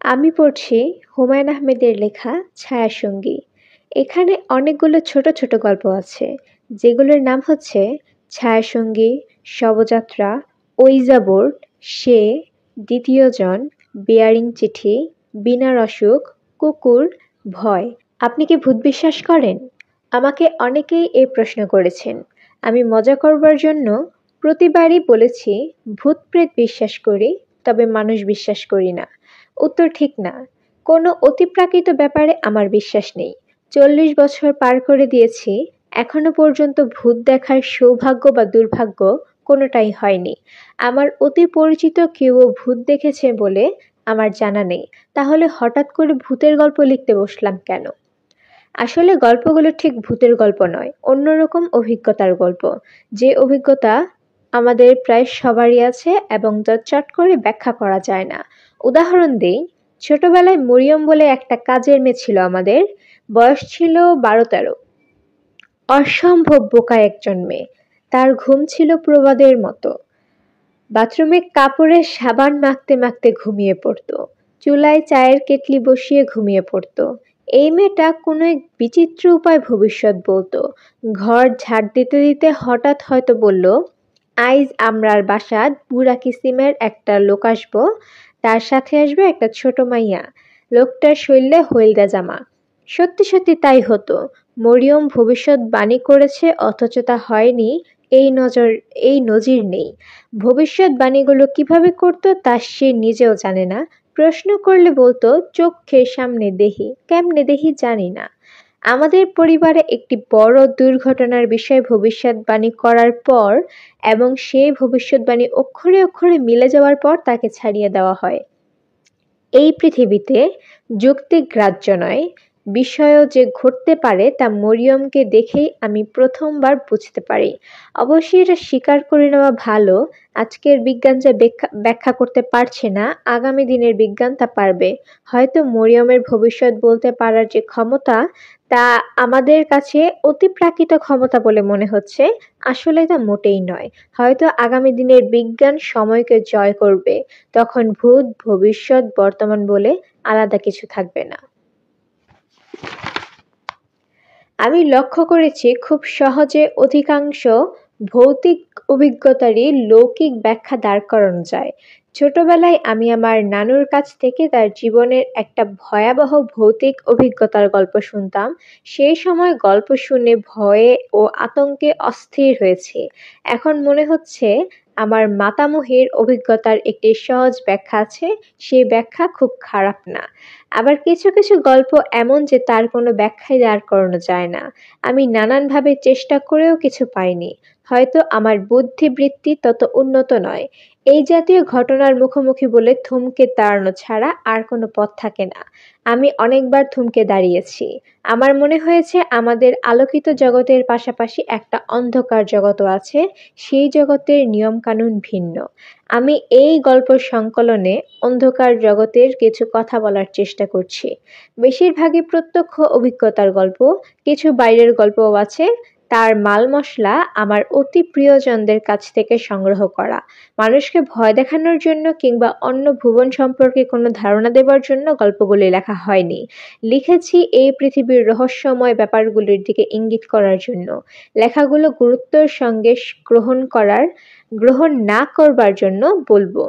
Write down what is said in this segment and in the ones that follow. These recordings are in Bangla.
আমি পড়ছি হুমায়ূন আহমেদের লেখা ছায়াসঙ্গী। এখানে অনেকগুলো ছোট ছোট গল্প আছে, যেগুলোর নাম হচ্ছে ছায়াসঙ্গী, শবযাত্রা, ওইজা বোর্ড, সে, দ্বিতীয়জন, বেয়ারিং চিঠি, বিনার অসুখ, কুকুর, ভয়। আপনি কি ভূত বিশ্বাস করেন? আমাকে অনেকেই এই প্রশ্ন করেছেন। আমি মজা করবার জন্য প্রতিবারই বলেছি ভূত প্রেত বিশ্বাস করি, তবে মানুষ বিশ্বাস করি না। উত্তর ঠিক না। কোনো অতিপ্রাকৃত ব্যাপারে আমার বিশ্বাস নেই। 40 বছর পার করে দিয়েছি, এখনো পর্যন্ত ভূত দেখার সৌভাগ্য বা দুর্ভাগ্য কোনোটাই হয়নি। আমার অতি পরিচিত কেউও ভূত দেখেছে বলে আমার জানা নেই। তাহলে হঠাৎ করে ভূতের গল্প লিখতে বসলাম কেন? আসলে গল্পগুলো ঠিক ভূতের গল্প নয়, অন্যরকম অভিজ্ঞতার গল্প। যে অভিজ্ঞতা আমাদের প্রায় সবারই আছে এবং যা চট করে ব্যাখ্যা করা যায় না। উদাহরণ দেই, ছোটবেলায় মরিয়ম বলে একটা কাজের মেয়ে ছিল আমাদের। বয়স ছিল 12-13। অসম্ভব বোকা একজন মেয়ে। তার ঘুম ছিল প্রবাদের মতো। বাথরুমে কাপড়ে সাবান মাখতে মাখতে ঘুমিয়ে পড়তো। চুলায় চায়ের কেটলি বসিয়ে ঘুমিয়ে পড়তো। এই মেয়েটা কোনো এক বিচিত্র উপায় ভবিষ্যৎ বলতো। ঘর ঝাড় দিতে দিতে হঠাৎ হয়তো বলল, আইজ আমরার বাসাত বুড়া কিসিমের একটা লোক আসবো, তার সাথে আসবে একটা ছোট মাইয়া, লোকটার শরীরে হইলদা জামা। সত্যি সত্যি তাই হতো। মরিয়ম ভবিষ্যৎ বাণী করেছে অথচ তা হয়নি, এই নজির নেই। ভবিষ্যৎবাণীগুলো কিভাবে করতো তা সে নিজেও জানে না। প্রশ্ন করলে বলতো, চোখের সামনে দেহি, কেমনে দেহি জানি না। আমাদের পরিবারে একটি বড় দুর্ঘটনার বিষয়ে ভবিষ্যৎবাণী করার পর এবং সেই ভবিষ্যৎবাণী অক্ষরে অক্ষরে মিলে যাওয়ার পর তাকে ছাড়িয়ে দেওয়া হয়। এই পৃথিবীতে যুক্তি গ্রাহ্য নয়, বিষয়ও যে ঘটতে পারে তা মরিয়মকে দেখেই আমি প্রথমবার বুঝতে পারি। অবশ্যই এটা স্বীকার করে নেওয়া ভালো, আজকের বিজ্ঞান যা ব্যাখ্যা করতে পারছে না, আগামী দিনের বিজ্ঞান তা পারবে। হয়তো মরিয়মের ভবিষ্যৎ বলতে পারার যে ক্ষমতা, তা আমাদের কাছে অতিপ্রাকৃত ক্ষমতা বলে মনে হচ্ছে। আসলে তা মোটেই নয়। হয়তো আগামী দিনের বিজ্ঞান সময়কে জয় করবে। তখন ভূত, ভবিষ্যৎ, বর্তমান বলে আলাদা কিছু থাকবে না। আমি লক্ষ্য করেছি খুব সহজে অধিকাংশ ভৌতিক অভিজ্ঞতারই লৌকিক ব্যাখ্যা দাঁড় করানো যায়। ছোটবেলায় আমি আমার নানুর কাছ থেকে তার জীবনের একটা ভয়াবহ ভৌতিক অভিজ্ঞতার গল্প শুনতাম। সেই সময় গল্প শুনে ভয়ে ও আতঙ্কে অস্থির হয়েছি। এখন মনে হচ্ছে আমার মাতামহীর অভিজ্ঞতার একটি সহজ ব্যাখ্যা আছে, সেই ব্যাখ্যা খুব খারাপ না। আবার কিছু কিছু গল্প এমন যে তার কোনো ব্যাখ্যাই দাঁড় করানো যায় না। আমি নানানভাবে চেষ্টা করেও কিছু পাইনি। হয়তো আমার বুদ্ধিবৃত্তি তত উন্নত নয়। এই জাতীয় ঘটনার মুখোমুখি বলে থমকে দাঁড়ানো ছাড়া আর কোনো পথ থাকে না। আমি অনেকবার থমকে দাঁড়িয়েছি। আমার মনে হয়েছে আমাদের আলোকিত জগতের পাশাপাশি একটা অন্ধকার জগৎও আছে, সেই জগতের নিয়মকানুন ভিন্ন। আমি এই গল্প সংকলনে অন্ধকার জগতের কিছু কথা বলার চেষ্টা করছি। বেশিরভাগই প্রত্যক্ষ অভিজ্ঞতার গল্প, কিছু বাইরের গল্পও আছে। তার মাল মশলা আমার অতি প্রিয়জনদের কাছ থেকে সংগ্রহ করা। মানুষকে ভয় দেখানোর জন্য কিংবা অন্য ভুবন সম্পর্কে কোনো ধারণা দেবার জন্য গল্পগুলি লেখা হয়নি। লিখেছি এই পৃথিবীর রহস্যময় ব্যাপারগুলির দিকে ইঙ্গিত করার জন্য। লেখাগুলো গুরুত্বের সঙ্গে গ্রহণ না করবার জন্য বলবো।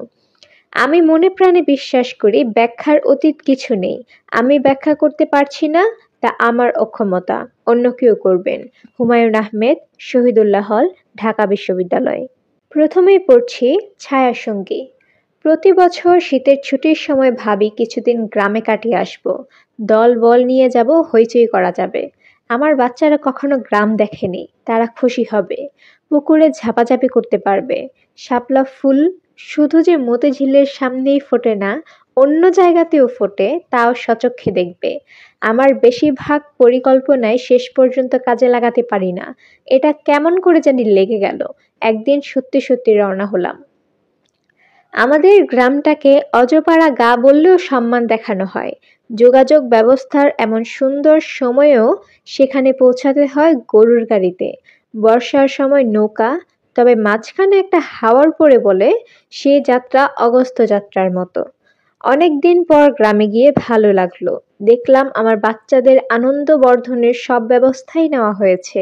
আমি মনে প্রাণে বিশ্বাস করি ব্যাখ্যার অতীত কিছু নেই। আমি ব্যাখ্যা করতে পারছি না, তা আমার অক্ষমতা, অন্য কেউ করবেন। হুমায়ূন আহমেদ, শহীদুল্লাহ হল, ঢাকা বিশ্ববিদ্যালয়। প্রথমেই পড়ছি ছায়াসঙ্গী। প্রতি বছর শীতের ছুটির সময় ভাবি কিছুদিন গ্রামে কাটিয়ে আসব। দল বল নিয়ে যাব, হইচই করা যাবে। আমার বাচ্চারা কখনো গ্রাম দেখেনি, তারা খুশি হবে। পুকুরে ঝাপাঝাপি করতে পারবে। শাপলা ফুল শুধু যে মতিঝিলের সামনেই ফোটে না, অন্য জায়গাতেও ফোটে, তাও সচক্ষে দেখবে। আমার বেশিরভাগ পরিকল্পনায় শেষ পর্যন্ত কাজে লাগাতে পারি না। এটা কেমন করে জানি লেগে গেল। একদিন সত্যি সত্যি রওনা হলাম। আমাদের গ্রামটাকে অজপাড়া গা বললেও সম্মান দেখানো হয়। যোগাযোগ ব্যবস্থার এমন সুন্দর সময়েও সেখানে পৌঁছাতে হয় গরুর গাড়িতে। বর্ষার সময় নৌকা, তবে মাঝখানে একটা হাওর পড়ে বলে সে যাত্রা অগস্ত্য যাত্রার মতো। অনেকদিন পর গ্রামে গিয়ে ভালো লাগলো। দেখলাম আমার বাচ্চাদের আনন্দ বর্ধনের সব ব্যবস্থাই নেওয়া হয়েছে।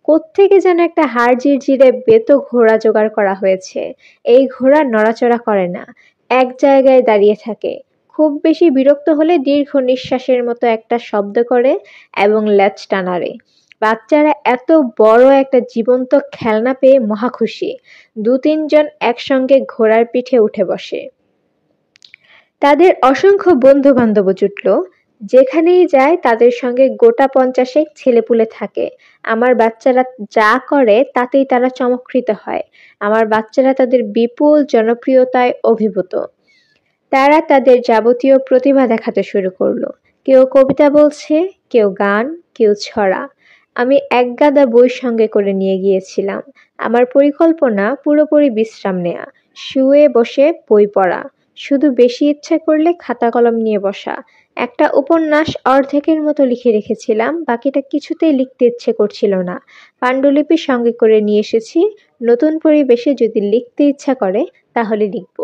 কোত্থেকে যেন একটা হাড় ঝিরঝিরে বেত ঘোড়া জোগাড় করা হয়েছে। এই ঘোড়া নড়াচড়া করে না, এক জায়গায় দাঁড়িয়ে থাকে। খুব বেশি বিরক্ত হলে দীর্ঘ নিঃশ্বাসের মতো একটা শব্দ করে এবং ল্যাজটা নাড়ে। বাচ্চারা এত বড় একটা জীবন্ত খেলনা পেয়ে মহা খুশি। ২-৩ জন একসঙ্গে ঘোড়ার পিঠে উঠে বসে। তাদের অসংখ্য বন্ধু-বান্ধবও জুটল। যেখানেই যায় তাদের সঙ্গে গোটা ৫০-১ ছেলেপুলে থাকে। আমার বাচ্চারা যা করে তাতেই তারা চমৎকৃত হয়। আমার বাচ্চারা তাদের বিপুল জনপ্রিয়তায় অভিভূত। তারা তাদের যাবতীয় প্রতিভা দেখাতে শুরু করলো। কেউ কবিতা বলছে, কেউ গান, কেউ ছড়া। আমি একগাদা বই সঙ্গে করে নিয়ে গিয়েছিলাম। আমার পরিকল্পনা পুরোপুরি বিশ্রাম নেয়া, শুয়ে বসে বই পড়া, শুধু বেশি ইচ্ছা করলে খাতা কলম নিয়ে বসা। একটা উপন্যাস অর্ধেকের মতো লিখে রেখেছিলাম, বাকিটা কিছুতেই লিখতে ইচ্ছে করছিল না। পাণ্ডুলিপি সঙ্গে করে নিয়ে এসেছি, নতুন পরিবেশে যদি লিখতে ইচ্ছা করে তাহলে লিখব।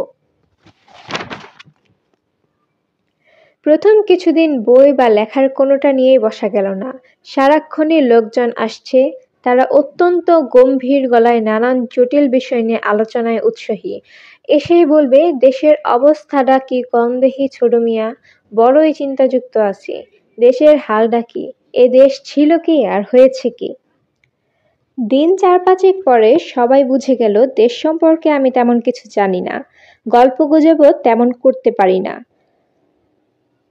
প্রথম কিছুদিন বই বা লেখার কোনোটা নিয়েই বসা গেল না। সারাক্ষণই লোকজন আসছে, তারা অত্যন্ত গম্ভীর গলায় নানান জটিল বিষয় নিয়ে আলোচনায় উৎসাহী। এসেই বলবে, দেশের অবস্থাটা কি কম দেখি ছোট মিয়া, বড়ই চিন্তাযুক্ত আছি। দেশের হালটা কি, এ দেশ ছিল কি আর হয়েছে কি। দিন ৪-৫ পরে সবাই বুঝে গেল দেশ সম্পর্কে আমি তেমন কিছু জানি না, গল্পগুজবও তেমন করতে পারি না।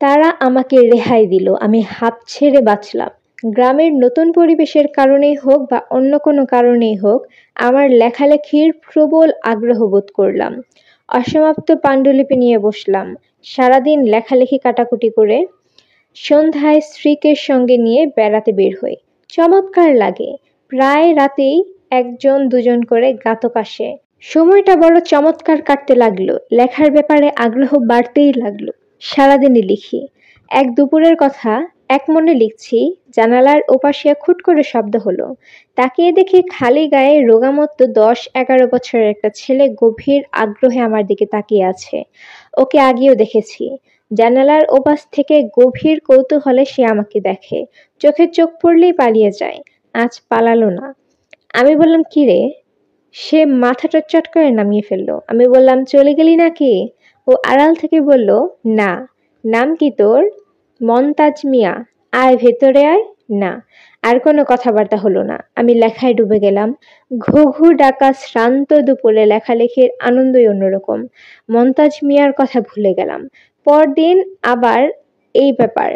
তারা আমাকে রেহাই দিল, আমি হাঁপ ছেড়ে বাঁচলাম। গ্রামের নতুন পরিবেশের কারণেই হোক বা অন্য কোনো কারণেই হোক, আমার লেখালেখির প্রবল আগ্রহ বোধ করলাম। অসমাপ্ত পাণ্ডুলিপি নিয়ে বসলাম। সারাদিন লেখালেখি কাটাকুটি করে সন্ধ্যায় স্ত্রীকে সঙ্গে নিয়ে বেড়াতে বের হই। চমৎকার লাগে। প্রায় রাতেই ১-২ জন করে ঘাতক আসে। সময়টা বড় চমৎকার কাটতে লাগলো। লেখার ব্যাপারে আগ্রহ বাড়তেই লাগলো। সারাদিনই লিখি। এক দুপুরের কথা, একমনে লিখছি, জানালার ওপাশে খুট করে শব্দ হলো। তাকিয়ে দেখি খালি গায়ে রোগামত্ত ১০-১১ বছরের একটা ছেলে গভীর আগ্রহে আমার দিকে তাকিয়ে আছে। ওকে আগেও দেখেছি। জানালার ওপাশ থেকে গভীর কৌতূহলে সে আমাকে দেখে। চোখে চোখ পড়লেই পালিয়ে যায়। আজ পালালো না। আমি বললাম, কি রে? সে মাথাটা চট করে নামিয়ে ফেললো। আমি বললাম, চলে গেলি নাকি? ও আড়াল থেকে বলল, না। নাম কি তোর? মন্তাজ মিয়া। আয় ভেতরে আয়। না। আর কোনো কথাবার্তা হলো না। আমি লেখায় ডুবে গেলাম। ঘুঘু ডাকা শ্রান্ত দুপুরে লেখালেখির আনন্দই অন্যরকম। মন্তাজ মিয়ার কথা ভুলে গেলাম। পরদিন আবার এই ব্যাপার।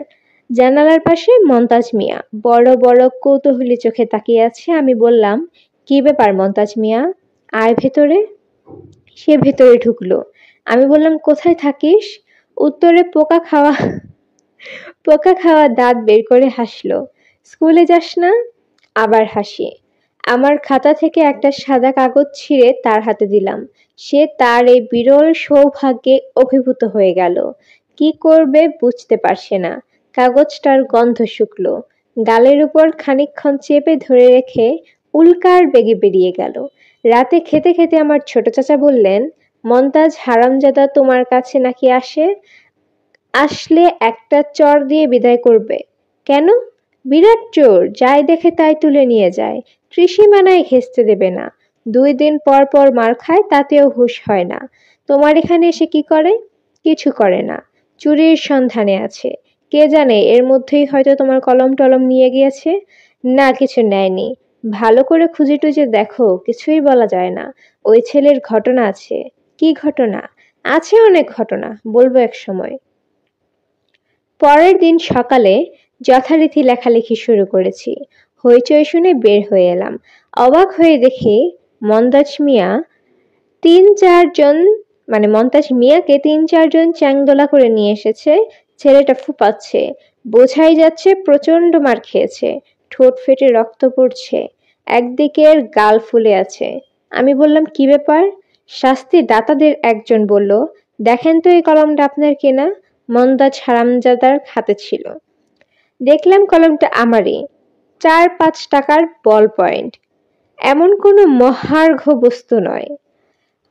জানালার পাশে মন্তাজ মিয়া বড় বড় কৌতূহলী চোখে তাকিয়ে আছে। আমি বললাম, কি ব্যাপার মন্তাজ মিয়া? আয় ভেতরে। সে ভেতরে ঢুকলো। আমি বললাম, কোথায় থাকিস? উত্তরে পোকা খাওয়া দাঁত বের করে হাসলো। স্কুলে যাস না? আবার হাসি। আমার খাতা থেকে একটা সাদা কাগজ ছিঁড়ে তার হাতে দিলাম। সে তার এই বিরল সৌভাগ্যে অভিভূত হয়ে গেল। কি করবে বুঝতে পারছে না। কাগজটার গন্ধ শুকলো। গালের উপর খানিকক্ষণ চেপে ধরে রেখে উল্কার বেগে বেরিয়ে গেল। রাতে খেতে খেতে আমার ছোট চাচা বললেন, মন্তাজ হারামজাদা তোমার কাছে নাকি আসে? আসলে একটা চর দিয়ে বিদায় করবে। কেন? বিরাট চোর, যাই দেখে তাই তুলে নিয়ে যায়। ত্রিসীমানায় ঘেঁচতে দেবে না। ২ দিন পর পর মার খায়, তাতেও হুঁশ হয় না। তোমার এখানে এসে কি করে? কিছু করে না। চুরির সন্ধানে আছে। কে জানে, এর মধ্যেই হয়তো তোমার কলম টলম নিয়ে গিয়েছে। না, কিছু নেয়নি। ভালো করে খুঁজে টুজে দেখো, কিছুই বলা যায় না। ওই ছেলের ঘটনা আছে। কি ঘটনা? আছে অনেক ঘটনা, বলবো এক সময়। পরের দিন সকালে যথারীতি লেখালেখি শুরু করেছি। হইচই শুনে বের হয়ে এলাম। অবাক হয়ে দেখি মন্তাজ মিয়াকে ৩-৪ জন চ্যাংদোলা করে নিয়ে এসেছে। ছেলেটা ফুপাচ্ছে। বোঝাই যাচ্ছে প্রচন্ড মার খেয়েছে। ঠোঁট ফেটে রক্ত পড়ছে। একদিকের গাল ফুলে আছে। আমি বললাম, কি ব্যাপার? শাস্তি দাতাদের একজন বলল, দেখেন তো এই কলমটা আপনার কেনা? মন্তাজ হারামজাদার হাতে ছিল। দেখলাম কলমটা আমারই। ৪-৫ টাকার বল পয়েন্ট। এমন কোনো মহার্ঘ বস্তু নয়।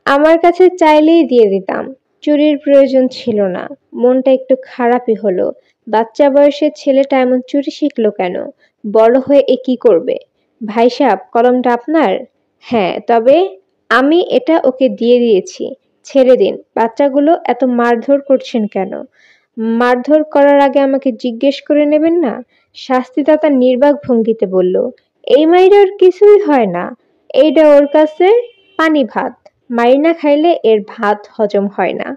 আমার কাছে চাইলেই দিয়ে দিতাম। চুরির প্রয়োজন ছিল না। মনটা একটু খারাপই হলো। বাচ্চা বয়সের ছেলেটা এমন চুরি শিখলো কেন? বড় হয়ে এ কি করবে? ভাই সাব, কলমটা আপনার? হ্যাঁ, তবে আমি এটা ওকে দিয়ে দিয়েছি। ছেড়ে দিন। বাচ্চাগুলো এত মারধর করছেন কেন? মারধর করার আগে আমাকে জিজ্ঞেস করে নেবেন না? শাস্তিদাতা নির্বাক ভঙ্গিতে বলল, এই মাইরের কিছুই হয় না। এইটা ওর কাছে পানি ভাত। মাইর না খাইলে এর ভাত হজম হয় না।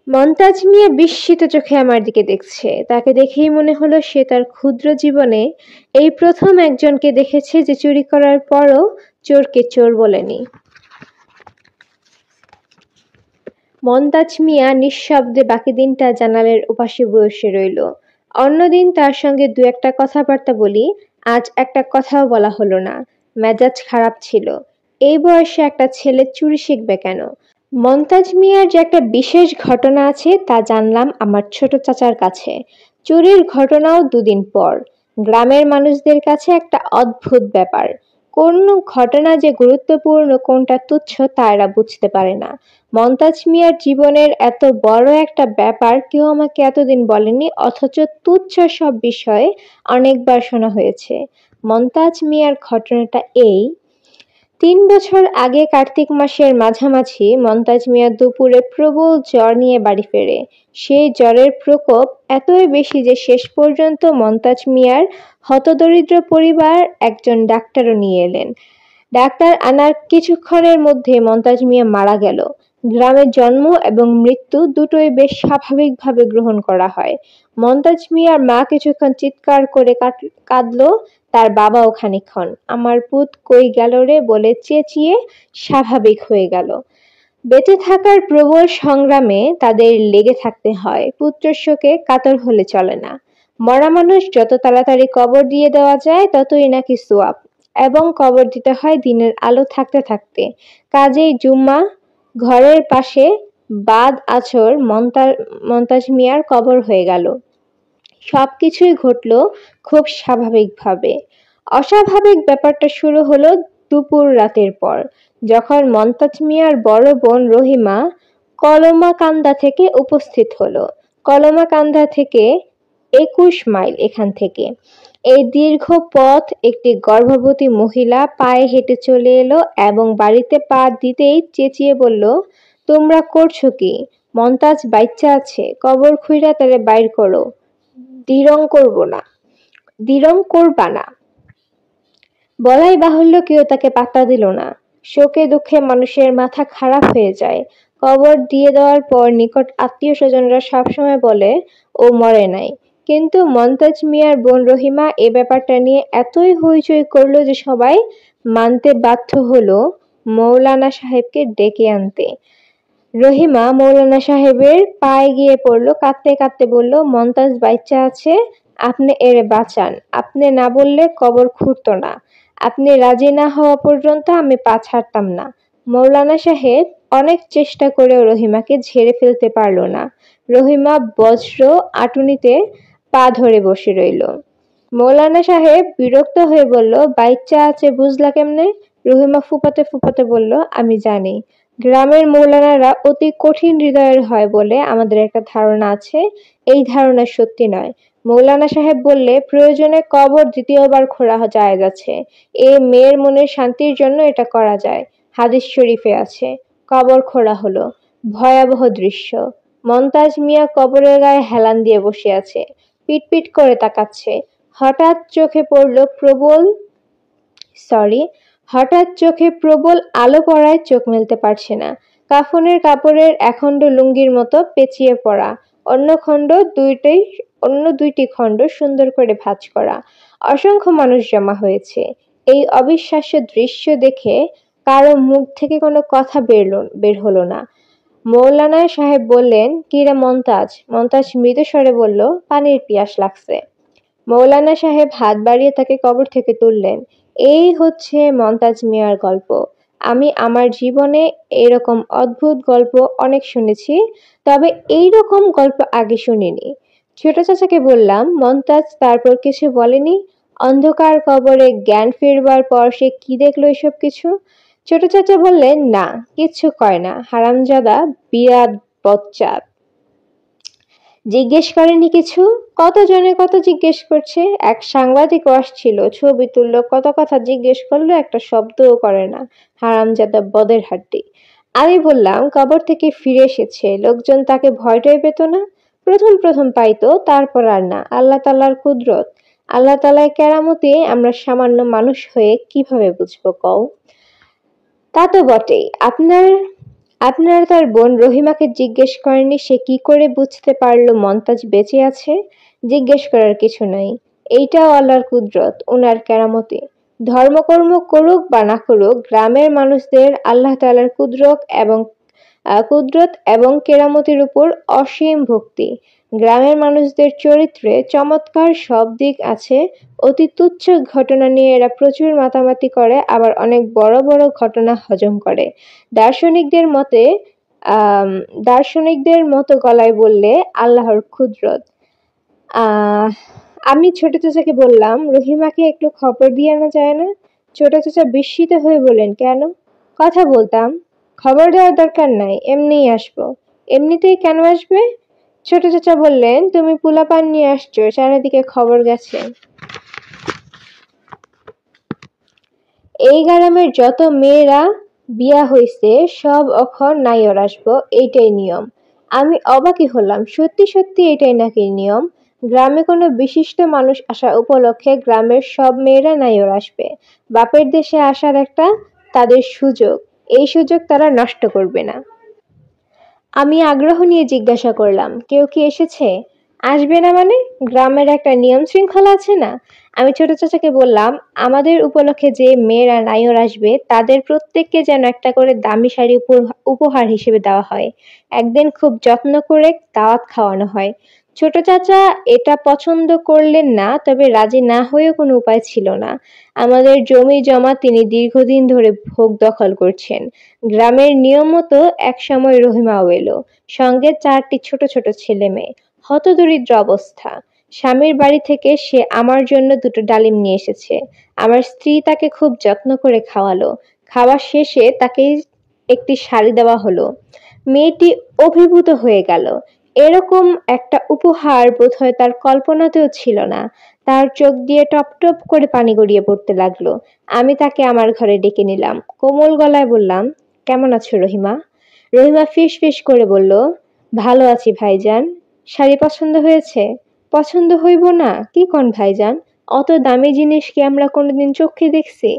মন্তাজ মিয়া বিস্মিত চোখে আমার দিকে দেখছে। তাকে দেখেই মনে হলো সে তার ক্ষুদ্র জীবনে এই প্রথম একজনকে দেখেছে যে চুরি করার পরও চোরকে চোর বলেনি। মন্তাজ মিয়া নিঃশব্দে বাকি দিনটা জানালার ওপাশে বসে রইল। অন্যদিন তার সঙ্গে দু একটা কথাবার্তা বলি, আজ একটা কথাও বলা হলো না। মেজাজ খারাপ ছিল। এই বয়সে একটা ছেলে চুরি শিখবে কেন? মন্তাজ মিয়ার যে একটা বিশেষ ঘটনা আছে তা জানলাম আমার ছোট চাচার কাছে। চুরির ঘটনাও দুদিন পর। গ্রামের মানুষদের কাছে একটা অদ্ভুত ব্যাপার। কোন ঘটনা যে গুরুত্বপূর্ণ কোনটা তুচ্ছ তা এরা বুঝতে পারে না। মন্তাজ মিয়ার জীবনের এত বড় একটা ব্যাপার কেউ আমাকে এতদিন বলেনি, অথচ তুচ্ছ সব বিষয়ে অনেকবার শোনা হয়েছে। মন্তাজ মিয়ার ঘটনাটা এই, ৩ বছর আগে কার্তিক মাসের মাঝামাঝি মন্তাজ মিয়া দুপুরে প্রবল জ্বর নিয়ে বাড়ি ফেরে। সেই জ্বরের প্রকোপ এতই বেশি যে শেষ পর্যন্ত মন্তাজ মিয়ার হতদরিদ্র পরিবার একজন ডাক্তারও নিয়ে এলেন। ডাক্তার আনার কিছুক্ষণের মধ্যে মন্তাজ মিয়া মারা গেল। গ্রামের জন্ম এবং মৃত্যু দুটোই বেশ স্বাভাবিকভাবে গ্রহণ করা হয়। মন্তাজ মিয়ার মা কিছুক্ষণ চিৎকার করে কাঁদল, তার বাবাও খানিকক্ষণ আমার পুত কই গেল রে বলে চেঁচিয়ে স্বাভাবিক হয়ে গেল। বেঁচে থাকার প্রবল সংগ্রামে তাদের লেগে থাকতে হয়। পুত্রের শোকে কাতর হলে চলে না। মরা মানুষ যত তাড়াতাড়ি কবর দিয়ে দেওয়া যায় ততই নাকি সোয়াব, এবং কবর দিতে হয় দিনের আলো থাকতে থাকতে। কাজেই জুম্মা ঘরের পাশে বাদ আছর মন্তাজ মিয়ার কবর হয়ে গেল। সবকিছুই ঘটল খুব স্বাভাবিকভাবে। অস্বাভাবিক ব্যাপারটা শুরু হলো দুপুর রাতের পর, যখন মন্তাজ মিয়ার বড় বোন রহিমা কলমাকান্দা থেকে উপস্থিত হলো। কলমাকান্দা থেকে ২১ মাইল এখান থেকে। এই দীর্ঘ পথ একটি গর্ভবতী মহিলা পায়ে হেঁটে চলে এলো এবং বাড়িতে পা দিতেই চেঁচিয়ে বলল, তোমরা করছো কি? মন্তাজ বাচ্চা আছে, কবর খুইরা তারে বাইর করো। দ্বিরং করবা না। বলাই বাহুল্য কেউ তাকে পাত্তা দিল না। শোকে দুঃখে মানুষের মাথা খারাপ হয়ে যায়। কবর দিয়ে দেওয়ার পর নিকট আত্মীয় স্বজনরা সবসময় বলে ও মরে নাই। কিন্তু মন্তাজ মিয়ার বোন রহিমা এ ব্যাপারটা নিয়ে এতই হইচই করলো যে সবাই মানতে বাধ্য হলো মৌলানা সাহেবকে ডেকে আনতে। রহিমা মৌলানা সাহেবের পায়ে গিয়ে পড়ল, কাঁদতে কাঁদতে বলল, মন্তাজ বাচ্চা আছে, আপনি এরে বাঁচান। আপনি না বললে কবর খুঁড়তো না। আপনি রাজি না হওয়া পর্যন্ত আমি পা ছাড়তাম না। মৌলানা সাহেব অনেক চেষ্টা করেও রহিমাকে ঝেড়ে ফেলতে পারল না। রহিমা বজ্র আটুনিতে পা ধরে বসে রইল। মৌলানা সাহেব বিরক্ত হয়ে বলল, বাচ্চা আছে বুঝলা কেমনে? রহিমা ফুপাতে ফুপাতে বলল, আমি জানি। গ্রামের মৌলানারা অতি কঠিন হৃদয়ের হয় বলে আমাদের একটা ধারণা আছে। এই ধারণা সত্যি নয়। মৌলানা সাহেব বললে, প্রয়োজনে কবর দ্বিতীয়বার খোঁড়া জায়েজ আছে। এ মেয়ের মনের শান্তির জন্য এটা করা যায়। হাদিস শরীফে আছে। কবর খোঁড়া হলো। ভয়াবহ দৃশ্য। মন্তাজ মিয়া কবরের গায়ে হেলান দিয়ে বসে আছে। পিটপিট করে তাকাচ্ছে। হঠাৎ চোখে প্রবল আলো পড়ায় চোখ মেলতে পারছে না। কাফনের কাপড়ের একখণ্ড লুঙ্গির মতো পেঁচিয়ে পড়া, অন্য দুইটি খণ্ড সুন্দর করে ভাঁজ করা। অসংখ্য মানুষ জমা হয়েছে। এই অবিশ্বাস্য দৃশ্য দেখে কারো মুখ থেকে কোনো কথা বের হলো না। মৌলানা সাহেব বললেন, কিরে মন্তাজ? মন্তাজ মৃদু স্বরে বলল, পানির পিয়াস লাগছে। মৌলানা সাহেব হাত বাড়িয়ে তাকে কবর থেকে তুললেন। এই হচ্ছে মন্তাজ মিয়ার গল্প। আমি আমার জীবনে এরকম অদ্ভুত গল্প অনেক শুনেছি, তবে এই রকম গল্প আগে শুনিনি। ছোট চাচাকে বললাম, মন্তাজ তারপর কিছু বলেনি? অন্ধকার কবরে জ্ঞান ফিরবার পর সে কি দেখলো এসব কিছু? ছোট চাচা বললেন, না, কিচ্ছু কয় না, হারামজাদা বিরাট বজ্জাত। জিজ্ঞেস করেনি কিছু? কতজনে কত জিজ্ঞেস করছে। এক সাংবাদিকও আসছিল, ছবি তুললো, কত কথা জিজ্ঞেস করলো, একটা শব্দও করে না। হারামজাদা বদের হাড্ডি। আমি বললাম কবর থেকে ফিরে এসেছে, লোকজন তাকে ভয়টাই পেত না? প্রথম প্রথম পাইতো, তারপর আর না। আল্লাহ তাআলার কুদরত, আল্লাহ তাআলার কেরামতি আমরা সামান্য মানুষ হয়ে কিভাবে বুঝবো কও? তা তো বটেই। আপনারা তার বোন রহিমাকে জিজ্ঞেস করেননি সে কি করে বুঝতে পারলো মন্তাজ বেঁচে আছে? জিজ্ঞেস করার কিছু নাই। এইটাও আল্লাহর কুদরত, উনার কেরামতি। ধর্মকর্ম করুক বা না করুক, গ্রামের মানুষদের আল্লাহ তাআলার কুদরত এবং কেরামতির উপর অসীম ভক্তি। গ্রামের মানুষদের চরিত্রে চমৎকার সব দিক আছে। অতি তুচ্ছ ঘটনা নিয়ে এরা প্রচুর মাতামাতি করে, আবার অনেক বড় বড় ঘটনা হজম করে। দার্শনিকদের মতে দার্শনিকদের মতো গলায় বললে আল্লাহর কুদরত। আমি ছোট চাচাকে বললাম, রহিমাকে একটু খবর দিয়ে আনা যায় না? ছোট চাচা বিস্মিত হয়ে বললেন, কেন? কথা বলতাম। খবর দেওয়ার দরকার নাই, এমনিই আসবো। এমনিতেই কেন আসবে? ছোট চাচা বললেন, তুমি পোলাপান নিয়ে আসছো, চারিদিকে খবর গেছে। এই গ্রামের যত মেয়েরা বিয়া হইছে সব অখন নাইর আসবো, এইটাই নিয়ম। আমি অবাকই হলাম, সত্যি সত্যি এটাই নাকি নিয়ম? গ্রামে কোনো বিশিষ্ট মানুষ আসা উপলক্ষে গ্রামের সব মেয়েরা নাইর আসবে। বাপের দেশে আসার একটা তাদের সুযোগ, এই সুযোগ তারা নষ্ট করবে না। আমি আগ্রহ নিয়ে জিজ্ঞাসা করলাম, কেউ কি এসেছে? আসবে না মানে? গ্রামের একটা নিয়ম শৃঙ্খলা আছে না? আমি ছোট চাচাকে বললাম, আমাদের উপলক্ষে যে মেয়েরা নাইর আসবে তাদের প্রত্যেককে যেন একটা করে দামি শাড়ি উপহার হিসেবে দেওয়া হয়। একদিন খুব যত্ন করে দাওয়াত খাওয়ানো হয়। ছোট চাচা এটা পছন্দ করলেন না, তবে রাজি না হয়েও কোনো উপায় ছিল না। আমাদের জমি জমা তিনি দীর্ঘদিন ধরে ভোগ দখল করছেন। গ্রামের নিয়ম মতো একসময় রহিমাও এলো, সঙ্গে 4টি ছোট ছোট ছেলে মেয়ে। হতদরিদ্র অবস্থা। স্বামীর বাড়ি থেকে সে আমার জন্য 2টো ডালিম নিয়ে এসেছে। আমার স্ত্রী তাকে খুব যত্ন করে খাওয়ালো। খাওয়া শেষে তাকে একটি শাড়ি দেওয়া হলো। মেয়েটি অভিভূত হয়ে গেল। এরকম একটা উপহার বোধহয় তার কল্পনাতেও ছিল না। তার চোখ দিয়ে টপ টপ করে পানি গড়িয়ে পড়তে লাগলো। আমি তাকে আমার ঘরে ডেকে নিলাম। কোমল গলায় বললাম, কেমন আছো রহিমা? রহিমা ফিস ফিস করে বলল, ভালো আছি ভাইজান। শাড়ি পছন্দ হয়েছে? পছন্দ হইব না? কি কন ভাইজান? অত দামি জিনিস কি আমরা কোনোদিন চোখে দেখছি?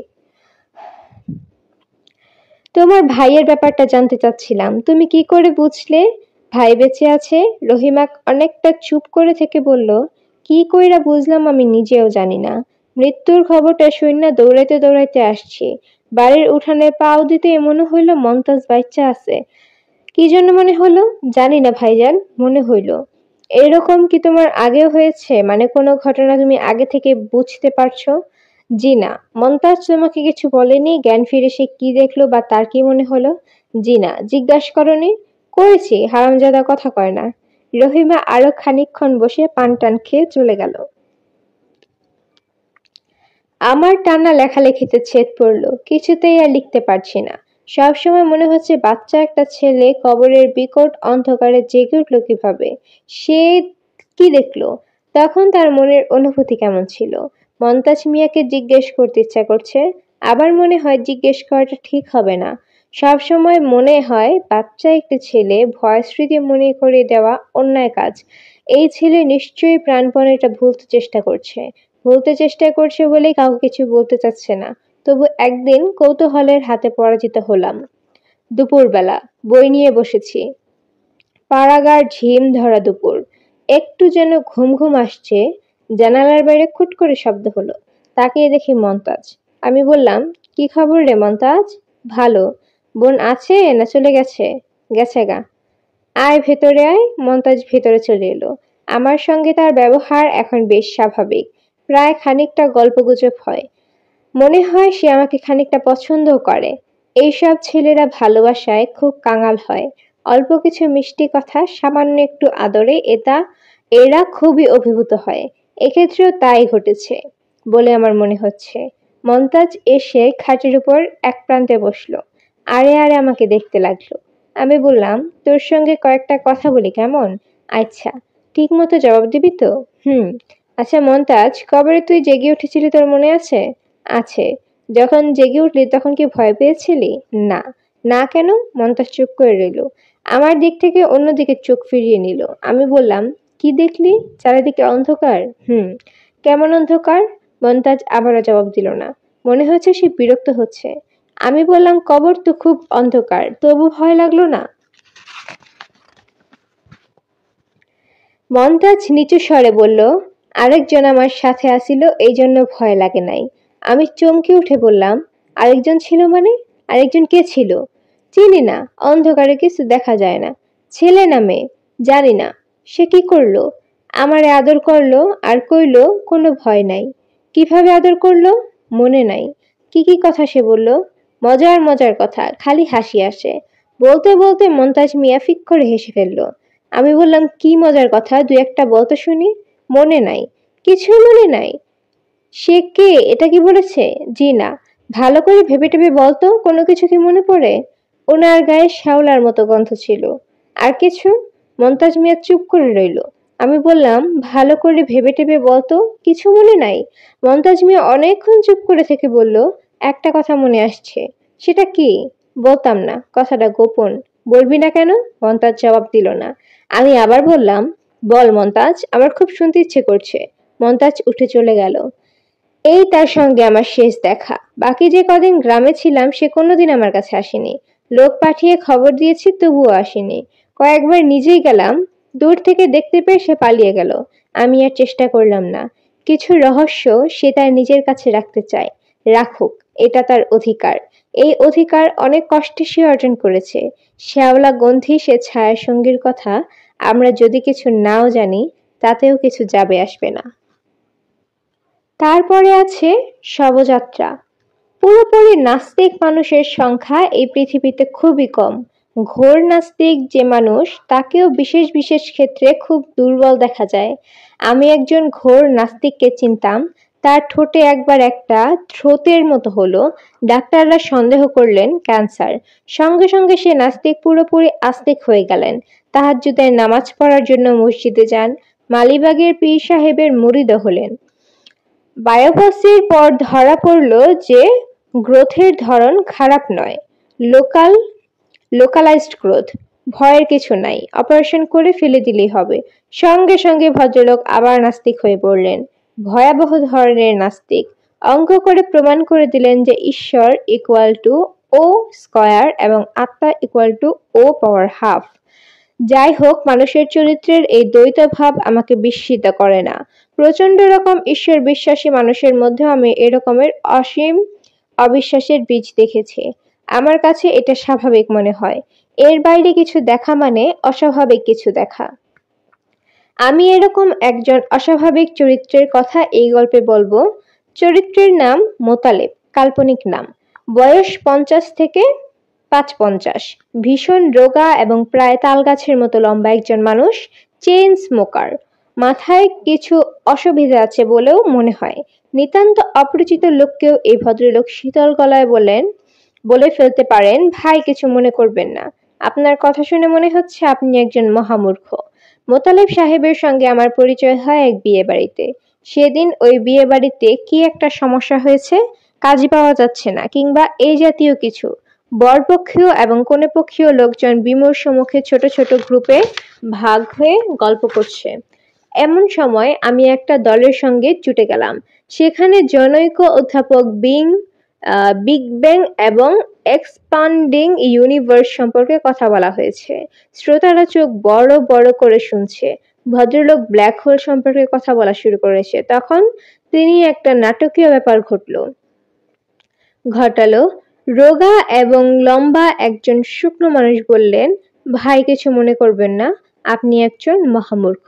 তোমার ভাইয়ের ব্যাপারটা জানতে চাচ্ছিলাম, তুমি কি করে বুঝলে ভাই বেঁচে আছে? রহিমা অনেকটা চুপ করে থেকে বলল, কি কইরা বুঝলাম আমি নিজেও জানি না। মৃত্যুর খবরটা শুইনা দৌড়াইতে দৌড়াইতে আসছি। বাড়ির উঠানে পাও দিতে মনে হইল মন্তাজ বাচ্চা আছে। কি জন্য মনে হলো? জানি না ভাইজান, মনে হইল। এরকম কি তোমার আগেও হয়েছে? মানে কোনো ঘটনা তুমি আগে থেকে বুঝতে পারছো? জি না। মন্তাজ তোমাকে কিছু বলেনি? জ্ঞান ফিরে সে কি দেখলো বা তার কি মনে হলো? জি না। জিজ্ঞাসা করনি? করেছি, হারামজাদা কথা কয় না। রহিমা আরো খানিকক্ষণ বসে পান টান খেয়ে চলে গেল। আমার টানা লেখালেখিতে ছেদ পড়লো, কিছুতেই আর লিখতে পারছি না। সবসময় মনে হচ্ছে বাচ্চা একটা ছেলে কবরের বিকট অন্ধকারে জেগে উঠলো কিভাবে? সে কি দেখলো? তখন তার মনের অনুভূতি কেমন ছিল? মন্তাজ মিয়াকে জিজ্ঞেস করতে ইচ্ছা করছে, আবার মনে হয় জিজ্ঞেস করাটা ঠিক হবে না। সবসময় মনে হয় বাচ্চা একটি ছেলে, ভয় স্মৃতি মনে করে দেওয়া অন্যায় কাজ। এই ছেলে নিশ্চয়ই প্রাণপণে এটা ভুলতে চেষ্টা করছে বলেই কাউকে কিছু বলতে চাচ্ছে না। তবু একদিন কৌতূহলের হাতে পরাজিত হলাম। দুপুরবেলা, বই নিয়ে বসেছি। পাড়াগার ঝিম ধরা দুপুর। একটু যেন ঘুম ঘুম আসছে। জানালার বাইরে খুট করে শব্দ হলো। তাকিয়ে দেখি মন্তাজ। আমি বললাম, কি খবর রে মন্তাজ? ভালো। বোন আছে না চলে গেছে? গেছে গা। আয় ভেতরে আয়। মন্তাজ ভেতরে চলে এলো। আমার সঙ্গে তার ব্যবহার এখন বেশ স্বাভাবিক। প্রায় খানিকটা গল্পগুজব হয়। মনে হয় সে আমাকে খানিকটা পছন্দও করে। এইসব ছেলেরা ভালোবাসায় খুব কাঙাল হয়। অল্প কিছু মিষ্টি কথা, সামান্য একটু আদরে এরা খুবই অভিভূত হয়। এক্ষেত্রেও তাই ঘটেছে বলে আমার মনে হচ্ছে। মন্তাজ এসে খাটের উপর এক প্রান্তে বসলো। আড়ে আড়ে আমাকে দেখতে লাগলো। আমি বললাম, তোর সঙ্গে কয়েকটা কথা বলি কেমন? আচ্ছা, ঠিক মতো জবাব দিবি তো? আচ্ছা মন্তাজ, কবরে তুই জেগে উঠেছিলি তোর মনে আছে? আছে। যখন জেগে উঠলি তখন কি ভয় পেয়েছিলি? না। না কেন? মন্তাজ চুপ করে রইল। আমার দিক থেকে অন্যদিকে চোখ ফিরিয়ে নিল। আমি বললাম, কি দেখলি? চারিদিকে অন্ধকার। কেমন অন্ধকার? মন্তাজ আবারও জবাব দিল না। মনে হচ্ছে সে বিরক্ত হচ্ছে। আমি বললাম, কবর তো খুব অন্ধকার, তবু ভয় লাগলো না? মন্তাজ নিচু স্বরে বলল, আরেকজন আমার সাথে আসিল, এই জন্য ভয় লাগে নাই। আমি চমকে উঠে বললাম, আরেকজন ছিল মানে? আরেকজন কে ছিল? চিনি না, অন্ধকারে কিছু দেখা যায় না। ছেলে না মেয়ে? জানি না। সে কি করলো? আমারে আদর করলো আর কইলো কোনো ভয় নাই। কিভাবে আদর করলো? মনে নাই। কি কি কথা সে বলল? মজার মজার কথা, খালি হাসি আসে। বলতে বলতে মন্তাজ মিয়া ফিক করে হেসে ফেলল। আমি বললাম, কি মজার কথা, দুই একটা বলতো শুনি। মনে নাই। কিছুই মনে নাই? সে কে? এটা কি বলেছে? জি না। ভালো করে ভেবে টেবে বলতো, কোনো কিছু কি মনে পড়ে? ওনার গায়ে শ্যাওলার মতো গন্ধ ছিল। আর কিছু? মন্তাজ মিয়া চুপ করে রইল। আমি বললাম, ভালো করে ভেবে টেবে বলতো, কিছু মনে নাই? মন্তাজ মিয়া অনেকক্ষণ চুপ করে থেকে বলল, একটা কথা মনে আসছে। সেটা কি? বলতাম না, কথাটা গোপন। বলবি না কেন? মন্তাজ জবাব দিল না। আমি আবার বললাম, বল মন্তাজ, আমার খুব শুনতে ইচ্ছে করছে। মন্তাজ উঠে চলে গেল। এই তার সঙ্গে আমার শেষ দেখা। বাকি যে কদিন গ্রামে ছিলাম সে কোনোদিন আমার কাছে আসেনি। লোক পাঠিয়ে খবর দিয়েছি, তবুও আসেনি। কয়েকবার নিজেই গেলাম, দূর থেকে দেখতে পেয়ে সে পালিয়ে গেল। আমি আর চেষ্টা করলাম না। কিছু রহস্য সে তার নিজের কাছে রাখতে চায়। রাখুক, এটা তার অধিকার। এই অধিকার অনেক কষ্টে সে অর্জন করেছে। শ্যাওলা গন্ধি সে ছায়াসঙ্গীর কথা আমরা যদি কিছু নাও জানি, তাতেও কিছু যাবে আসবে না। তারপরে আছে শবযাত্রা। পুরোপুরি নাস্তিক মানুষের সংখ্যা এই পৃথিবীতে খুবই কম। ঘোর নাস্তিক যে মানুষ, তাকেও বিশেষ বিশেষ ক্ষেত্রে খুব দুর্বল দেখা যায়। আমি একজন ঘোর নাস্তিককে চিনতাম। তার ঠোঁটে একবার একটা থ্রোতের মতো হলো। ডাক্তাররা সন্দেহ করলেন ক্যান্সার। সঙ্গে সঙ্গে সে নাস্তিক পুরোপুরি আস্তিক হয়ে গেলেন। তাহাজ্জুদের নামাজ পড়ার জন্য মসজিদে যান। মালিবাগের পীর সাহেবের মুরিদ হলেন। বায়োপসির পর ধরা পড়ল যে গ্রোথের ধরন খারাপ নয়, লোকালাইজড গ্রোথ। ভয়ের কিছু নাই, অপারেশন করে ফেলে দিলেই হবে। সঙ্গে সঙ্গে ভদ্রলোক আবার নাস্তিক হয়ে পড়লেন। ভয়াবহ ধরনের নাস্তিক। অঙ্ক করে প্রমাণ করে দিলেন যে ঈশ্বর ইকুয়াল টু ও স্কয়ার এবং আত্মা equal to O power half. যাই হোক, মানুষের চরিত্রের এই দ্বৈত ভাব আমাকে বিস্মিত করে না। প্রচন্ড রকম ঈশ্বর বিশ্বাসী মানুষের মধ্যেও আমি এরকমের অসীম অবিশ্বাসের বীজ দেখেছি। আমার কাছে এটা স্বাভাবিক মনে হয়। এর বাইরে কিছু দেখা মানে অস্বাভাবিক কিছু দেখা। আমি এরকম একজন অস্বাভাবিক চরিত্রের কথা এই গল্পে বলবো। চরিত্রের নাম মোতালেব, কাল্পনিক নাম। বয়স 50 থেকে 55। ভীষণ রোগা এবং প্রায় তালগাছের মতো লম্বা একজন মানুষ। Chain smoker. মাথায় কিছু অসুবিধা আছে বলেও মনে হয়। নিতান্ত অপরিচিত লোককেও এই ভদ্রলোক শীতল গলায় বলে ফেলতে পারেন, ভাই কিছু মনে করবেন না, আপনার কথা শুনে মনে হচ্ছে আপনি একজন মহামূর্খ। মোতালেব সাহেবের সঙ্গে আমার পরিচয় হয় এক বিয়ে বাড়িতে। সেদিন ওই বিয়ে বাড়িতে কি একটা সমস্যা হয়েছে, কাজী পাওয়া যাচ্ছে না কিংবা এই জাতীয় কিছু। বরপক্ষীয় এবং কনেপক্ষীয় লোকজন বিমর্ষ মুখে ছোট ছোট গ্রুপে ভাগ হয়ে গল্প করছে। এমন সময় আমি একটা দলের সঙ্গে জুটে গেলাম। সেখানে জনৈক অধ্যাপক বিগ ব্যাং এবং এক্সপান্ডিং ইউনিভার্স সম্পর্কে কথা বলা হয়েছে। শ্রোতারা চোখ বড় বড় করে শুনছে। ভদ্রলোক ব্ল্যাক হোল সম্পর্কে কথা বলা শুরু করেছে। তখন তিনি একটা নাটকীয় ব্যাপার ঘটালো। রোগা এবং লম্বা একজন শুকনো মানুষ বললেন, ভাই কিছু মনে করবেন না, আপনি একজন মহামূর্খ।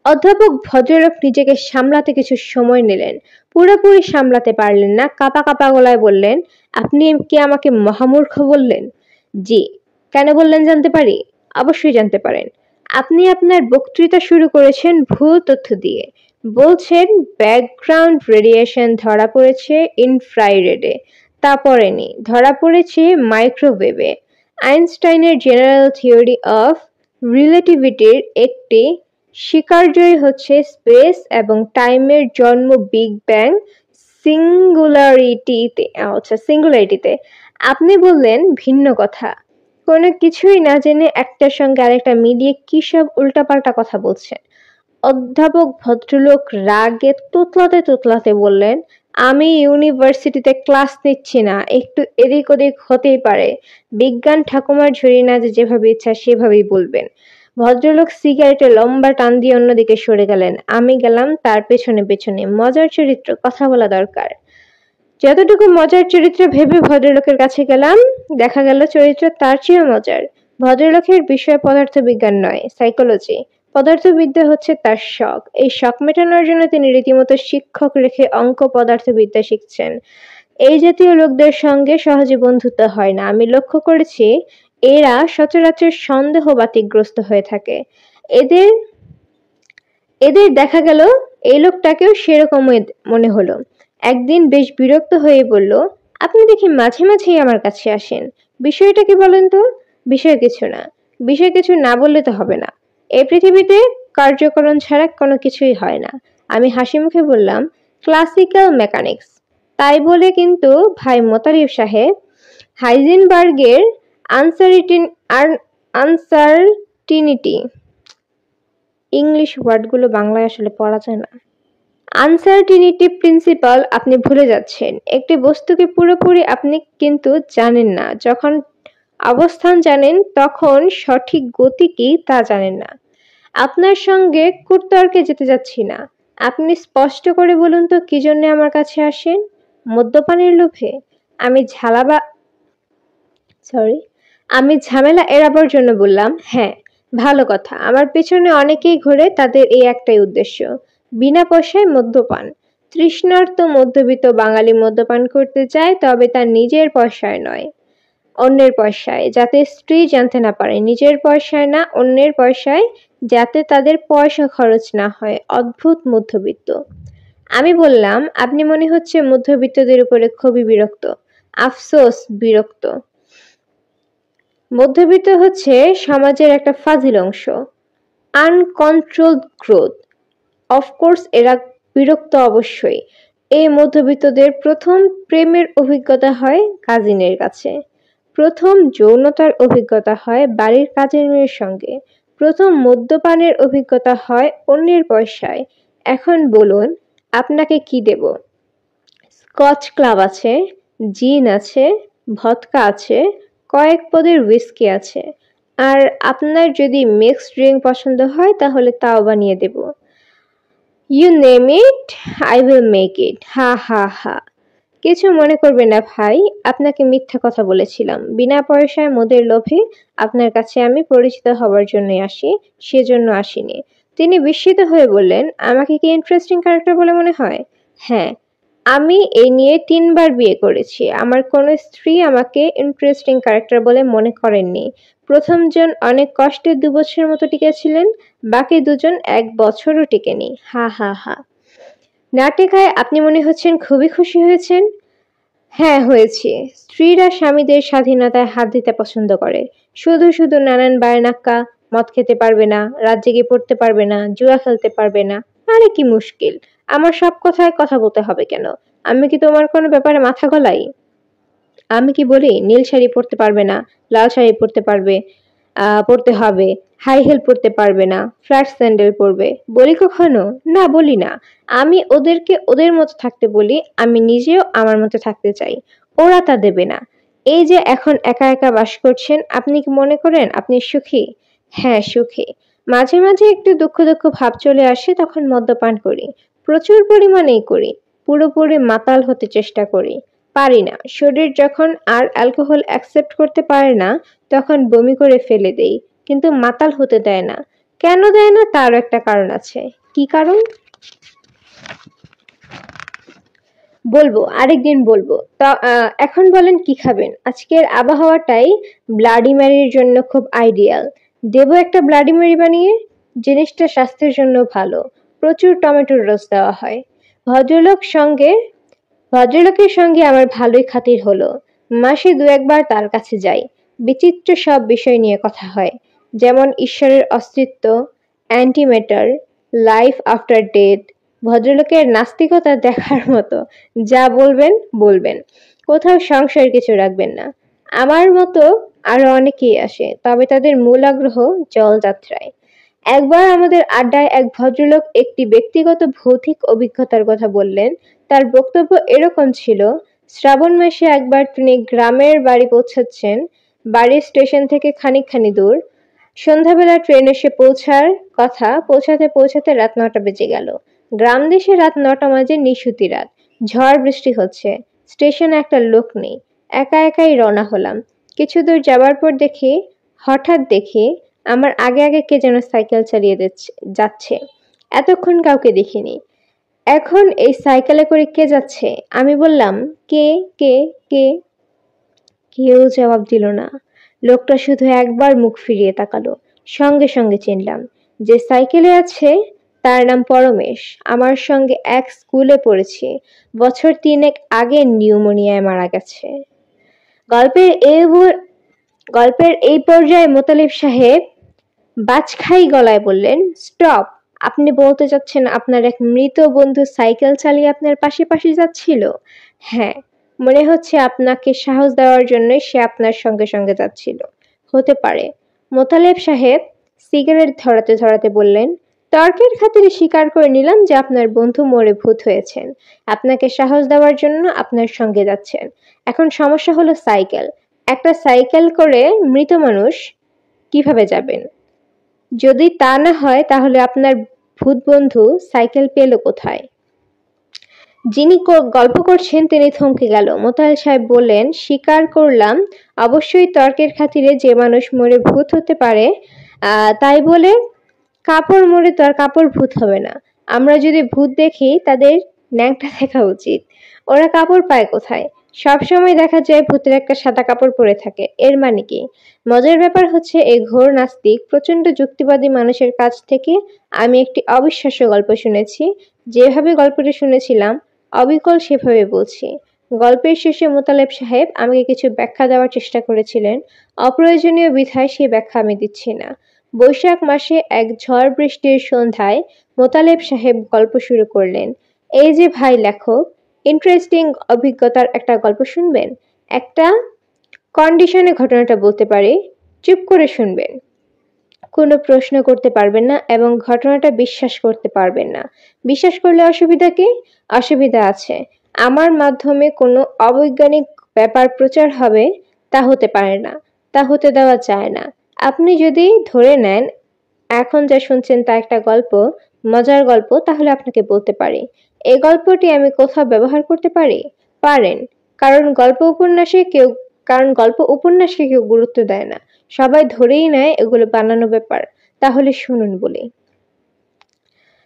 অধ্যাপক ভদ্রলোক নিজেকে সামলাতে কিছু সময় নিলেন। পুরোপুরি সামলাতে পারলেন না, কাঁপা কাঁপা গলায় বললেন, আপনি কি আমাকে মহামূর্খ বললেন? জি। কেন বললেন জানতে পারি? অবশ্যই জানতে পারেন। আপনি আপনার বক্তৃতা শুরু করেছেন ভুল তথ্য দিয়ে। বলছেন ব্যাকগ্রাউন্ড রেডিয়েশন ধরা পড়েছে ইনফ্রারেডে। তা পড়েনি, ধরা পড়েছে মাইক্রোওয়েভে। আইনস্টাইনের জেনারেল থিওরি অফ রিলেটিভিটির একটি স্বীকার্যই হচ্ছে স্পেস এবং টাইমের জন্ম বিগ ব্যাং সিঙ্গুলারিটিতে। আপনি বললেন ভিন্ন কথা। কোনো কিছুই না জেনে একটার সঙ্গে আরেকটা মিলিয়ে কি সব উল্টাপাল্টা কথা বলছেন। অধ্যাপক ভদ্রলোক রাগে তোতলাতে বললেন, আমি ইউনিভার্সিটিতে ক্লাস নিচ্ছি না, একটু এদিক ওদিক হতেই পারে। বিজ্ঞান ঠাকুমার ঝুড়ি না, যেভাবে ইচ্ছা সেভাবেই বলবেন। ভদ্রলোক সিগারেটে লম্বা টান দিয়ে অন্যদিকে সরে গেলেন। আমি গেলাম তার পেছনে পেছনে। মজার চরিত্র, কথা বলা দরকার। যতটুকু মজার চরিত্র ভেবে ভদ্রলোকের কাছে গেলাম, দেখা গেল চরিত্র তার চেয়েও মজার। ভদ্রলোকের বিষয় পদার্থবিজ্ঞান নয়, সাইকোলজি। পদার্থবিদ্যা হচ্ছে তার শখ। এই শখ মেটানোর জন্য তিনি রীতিমতো শিক্ষক রেখে অঙ্ক পদার্থবিদ্যা শিখছেন। এই জাতীয় লোকদের সঙ্গে সহজে বন্ধুত্ব হয় না। আমি লক্ষ্য করেছি এরা সচরাচর সন্দেহ বাতিকগ্রস্ত হয়ে থাকে। এদের এদের দেখা গেল এই লোকটাকেও সেরকমই মনে হলো। একদিন বেশ বিরক্ত হয়ে বলল, আপনি দেখি মাঝে মাঝেই আমার কাছে আসেন, বিষয়টা কি বলেন তো? বিষয় কিছু না। বিষয় কিছু না বললে তো হবে না। এই পৃথিবীতে কার্যকরণ ছাড়া কোনো কিছুই হয় না। আমি হাসি মুখে বললাম, ক্লাসিক্যাল মেকানিক্স। তাই বলে কিন্তু ভাই মোতালিব সাহেব, হাইজেনবার্গের আনসার্টিনিটি, ইংলিশ ওয়ার্ডগুলো বাংলায় আসলে পড়া যায় না, আনসার্টিনিটি প্রিন্সিপাল আপনি ভুলে যাচ্ছেন। একটি বস্তুকে পুরোপুরি আপনি কিন্তু জানেন না। যখন অবস্থান জানেন তখন সঠিক গতি কি তা জানেন না। আপনার সঙ্গে কুতর্কে যেতে যাচ্ছি না। আপনি স্পষ্ট করে বলুন তো কি জন্য আমার কাছে আসেন? মদ্যপানের লোভে? আমি ঝামেলা এড়াবার জন্য বললাম, হ্যাঁ। ভালো কথা। আমার পেছনে অনেকেই ঘোরে, তাদের এই একটাই উদ্দেশ্য, বিনা পয়সায় মদ্যপান। তৃষ্ণার্ত মধ্যবিত্ত বাঙালি মদ্যপান করতে চায়, তবে তার নিজের পয়সায় নয়, অন্যের পয়সায়, যাতে স্ত্রী জানতে না পারে। নিজের পয়সায় না, অন্যের পয়সায়, যাতে তাদের পয়সা খরচ না হয়। অদ্ভুত মধ্যবিত্ত। আমি বললাম, আপনি মনে হচ্ছে মধ্যবিত্তদের উপরে খুবই বিরক্ত। আফসোস, বিরক্ত। মধ্যবিত্ত হচ্ছে সমাজের একটা ফাজিল অংশ, আনকন্ট্রোলড গ্রোথ। অফকোর্স এরা বিরক্ত অবশ্যই। এই মধ্যবিত্তদের প্রথম প্রেমের অভিজ্ঞতা হয় কাজিনের কাছে, প্রথম যৌনতার অভিজ্ঞতা হয় বাড়ির কাজের মেয়ের সঙ্গে, প্রথম মদ্যপানের অভিজ্ঞতা হয় অন্যের পয়সায়। এখন বলুন, আপনাকে কি দেব? স্কচ ক্লাব আছে, জিন আছে, ভদকা আছে, কয়েক পদের হুইস্কি আছে, আর আপনার যদি মিক্সড ড্রিঙ্ক পছন্দ হয় তাহলে তাও বানিয়ে দেব। You name it, I will make it. হা হা হা। কিছু মনে করবে না ভাই, আপনাকে মিথ্যা কথা বলেছিলাম। বিনা পয়সায় মদের লোভে আপনার কাছে আমি পরিচিত হবার জন্যই আসি, সেজন্য আসিনি। তিনি বিস্মিত হয়ে বললেন, আমাকে কি ইন্টারেস্টিং ক্যারেক্টার বলে মনে হয়? হ্যাঁ, আমি এই নিয়ে 3 বার বিয়ে করেছি। আমার কোনো স্ত্রী আমাকে ইন্টারেস্টিং ক্যারেক্টার বলে মনে করেননি। প্রথম জন অনেক কষ্টে 2 বছরের মতো টিকেছিলেন, বাকি 2 জন 1 বছরও টিকেনি। হা হা হা। না টেকায় আপনি মনে হচ্ছেন খুবই খুশি হয়েছেন। হ্যাঁ, হয়েছি। স্ত্রীরা স্বামীদের স্বাধীনতায় হাত দিতে পছন্দ করে। শুধু শুধু নানান বায়নাক্কা, মদ খেতে পারবে না, রাত জেগে পড়তে পারবে না, জুয়া খেলতে পারবে না। আরে কি মুশকিল! আমার সব কথায় কথা বলতে হবে কেন? আমি কি তোমার কোনো ব্যাপারে মাথা গলাই? আমি কি বলি নীল শাড়ি পরতে পারবে না, লাল শাড়ি পরতে হবে, হাই হিল পরতে পারবে না, ফ্ল্যাট স্যান্ডেল পরবে? বলি কখনো? না, বলি না। আমি ওদেরকে ওদের মতো থাকতে বলি, আমি নিজেও আমার মতো থাকতে চাই। ওরা তা দেবে না। এই যে এখন একা একা বাস করছেন, আপনি কি মনে করেন আপনি সুখী? হ্যাঁ, সুখী। মাঝে মাঝে একটু দুঃখ দুঃখ ভাব চলে আসে, তখন মদ্যপান করি, প্রচুর পরিমাণেই করি। পুরোপুরি মাতাল হতে চেষ্টা করি, পারি না। শরীর যখন আর অ্যালকোহল অ্যাকসেপ্ট করতে পারে না, তখন বমি করে ফেলে দেই, কিন্তু মাতাল হতে দেয় না। কেন দেয় না তারও একটা কারণ আছে। কি কারণ? বলবো, আরেকদিন বলবো। তা এখন বলেন কি খাবেন? আজকের আবহাওয়াটাই ব্লাডি ম্যারির জন্য খুব আইডিয়াল। দেবো একটা ব্লাডি ম্যারি বানিয়ে? জিনিসটা স্বাস্থ্যের জন্য ভালো। প্রচুর টমেটোর রস দেওয়া হয়। ভদ্রলোকের সঙ্গে আমার ভালোই খাতির হলো। মাসে 2-1 বার তার কাছে যাই। বিচিত্র সব বিষয় নিয়ে কথা হয়, যেমন ঈশ্বরের অস্তিত্ব, অ্যান্টিম্যাটার, লাইফ আফটার ডেথ। ভদ্রলোকের নাস্তিকতা দেখার মতো, যা বলবেন বলবেন, কোথাও সংশয়ের কিছু রাখবেন না। আমার মতো আরো অনেকেই আসে, তবে তাদের মূল আগ্রহ জলযাত্রায়। একবার আমাদের আড্ডায় এক ভদ্রলোক একটি ব্যক্তিগত ভৌতিক অভিজ্ঞতার কথা বললেন। তার বক্তব্য এরকম ছিল, শ্রাবণ মাসে একবার তিনি গ্রামের বাড়ি পৌঁছাচ্ছেন, বাড়ির স্টেশন থেকে খানিকখানি দূর। সন্ধ্যাবেলা ট্রেন এসে পৌঁছার কথা, পৌঁছাতে পৌঁছাতে রাত ৯টা বেজে গেল। গ্রাম দেশে রাত ৯টা মাঝে নিশুতি রাত, ঝড় বৃষ্টি হচ্ছে, স্টেশনে একটা লোক নেই। একা একাই রওনা হলাম। কিছু দূর যাবার পর হঠাৎ দেখি আমার আগে আগে কে যেন সাইকেল চালিয়ে যাচ্ছে। এতক্ষণ কাউকে দেখিনি। এখন এই সাইকেলে করে কে যাচ্ছে? আমি বললাম, কে কে কে? কেউ জবাব দিল না। লোকটা শুধু একবার মুখ ফিরিয়ে তাকালো। সঙ্গে সঙ্গে চিনলাম, যে সাইকেলে আছে তার নাম পরমেশ। আমার সঙ্গে এক স্কুলে পড়েছি। বছর ৩ আগে নিউমোনিয়ায় মারা গেছে। গল্পের এই পর্যায়ে মোতালেব সাহেব বাজখাই গলায় বললেন, স্টপ! আপনি বলতে চাচ্ছেন আপনার এক মৃত বন্ধু সাইকেল চালিয়ে আপনার পাশে পাশে যাচ্ছিল? হ্যাঁ, মনে হচ্ছে আপনাকে সাহস দেওয়ার জন্য সে আপনার সঙ্গে সঙ্গে যাচ্ছিল। হতে পারে। মোতালেব সাহেব সিগারেট ধরাতে ধরাতে বললেন, তর্কের খাতিরে স্বীকার করে নিলাম যে আপনার বন্ধু মরে ভূত হয়েছেন। আপনাকে সাহস দেওয়ার জন্য আপনার সঙ্গে যাচ্ছেন। এখন সমস্যা হলো সাইকেল। একটা সাইকেল করে মৃত মানুষ কিভাবে যাবেন? যদি তা না হয় তাহলে আপনার ভূত বন্ধু সাইকেল পেল কোথায়? যিনি গল্প করছেন তিনি থমকে গেল। মোতালেব সাহেব বললেন, স্বীকার করলাম, অবশ্যই তর্কের খাতিরে যে মানুষ মরে ভূত হতে পারে, তাই বলে কাপড় মরে তো আর কাপড় ভূত হবে না। আমরা যদি ভূত দেখি তাদের ন্যাংটা দেখা উচিত। ওরা কাপড় পায় কোথায়? সবসময় দেখা যায় ভূতের একটা সাদা কাপড় পরে থাকে। এর মানে কি? মজার ব্যাপার হচ্ছে, এই ঘোর নাস্তিক প্রচন্ড যুক্তিবাদী মানুষের কাছ থেকে আমি একটি অবিশ্বাস্য গল্প শুনেছি। যেভাবে গল্পটি শুনেছিলাম অবিকল সেভাবে বলছি। গল্পের শেষে মোতালেব সাহেব আমাকে কিছু ব্যাখ্যা দেওয়ার চেষ্টা করেছিলেন। অপ্রয়োজনীয় বিধায় সেই ব্যাখ্যা আমি দিচ্ছি না। বৈশাখ মাসে এক ঝড় বৃষ্টির সন্ধ্যায় মোতালেব সাহেব গল্প শুরু করলেন। এই যে ভাই লেখক, ইন্টারেস্টিং অভিজ্ঞতার একটা গল্প শুনবেন? একটা কন্ডিশনে ঘটনাটা বলতে পারি, চুপ করে শুনবেন। কোনো প্রশ্ন করতে পারবেন না এবং ঘটনাটা বিশ্বাস করতে পারবেন না। বিশ্বাস করলে অসুবিধা কি? অসুবিধা আছে। আমার মাধ্যমে কোনো অবৈজ্ঞানিক ব্যাপার প্রচার হবে, তা হতে পারে না, তা হতে দেওয়া যায় না। আপনি যদি ধরে নেন এখন যা শুনছেন তা একটা গল্প, মজার গল্প, তাহলে আপনাকে বলতে পারি, এই গল্পটি আমি কোথাও ব্যবহার করতে পারি? পারেন। কারণ গল্প উপন্যাসকে কেউ গুরুত্ব দেয় না। সবাই ধরেই নেয় এগুলো বানানো ব্যাপার। তাহলে শুনুন বলি।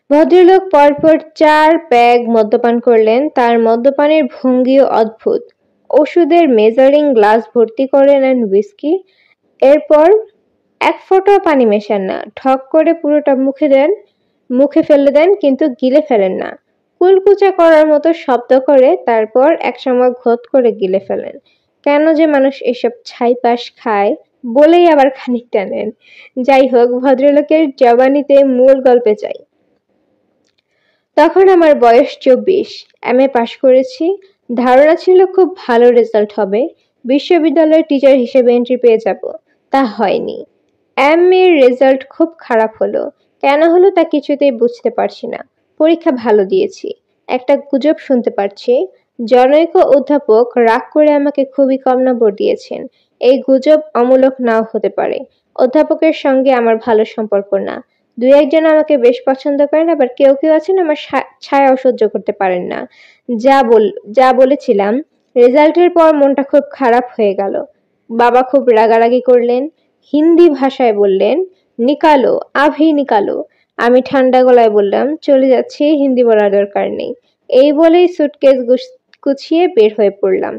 ভদ্রলোক পরপর 4 প্যাগ মদ্যপান করলেন। তার মদ্যপানের ভঙ্গিও অদ্ভুত। ওষুধের মেজারিং গ্লাস ভর্তি করে নেন হুইস্কি। এরপর এক ফোঁটাও পানি মেশান না, ঠক করে পুরোটা মুখে ফেলে দেন, কিন্তু গিলে ফেলেন না। কুলকুচা করার মতো শব্দ করে তারপর একসময় ঘোঁত করে গিলে ফেলেন। কেন যে মানুষ এসব ছাইপাশ খায় বলেই আবার খানিকটা নেন। যাই হোক, ভদ্রলোকের জবানিতে মূল গল্পে যাই। তখন আমার বয়স 24, MA পাশ করেছি। ধারণা ছিল খুব ভালো রেজাল্ট হবে, বিশ্ববিদ্যালয়ের টিচার হিসেবে এন্ট্রি পেয়ে যাব। তা হয়নি। MA এর রেজাল্ট খুব খারাপ হলো। কেন হলো তা কিছুতেই বুঝতে পারছি না। পরীক্ষা ভালো দিয়েছি। একটা গুজব শুনতে পারছি, জনৈক অধ্যাপক রাগ করে আমাকে খুবই কম নম্বর দিয়েছেন। এই গুজব অমূলক নাও হতে পারে। অধ্যাপকের সঙ্গে আমার ভালো সম্পর্ক না। 2-1 জন আমাকে বেশ পছন্দ করেন, আবার কেউ কেউ আছেন আমার ছায়াও সহ্য করতে পারেন না। যা বলেছিলাম, রেজাল্টের পর মনটা খুব খারাপ হয়ে গেল। বাবা খুব রাগারাগি করলেন, হিন্দি ভাষায় বললেন, নিকালো, আভি নিকালো। আমি ঠান্ডা গলায় বললাম, চলে যাচ্ছি, হিন্দি বলার দরকার নেই। এই বলেই সুটকেস গুছিয়ে বের হয়ে পড়লাম।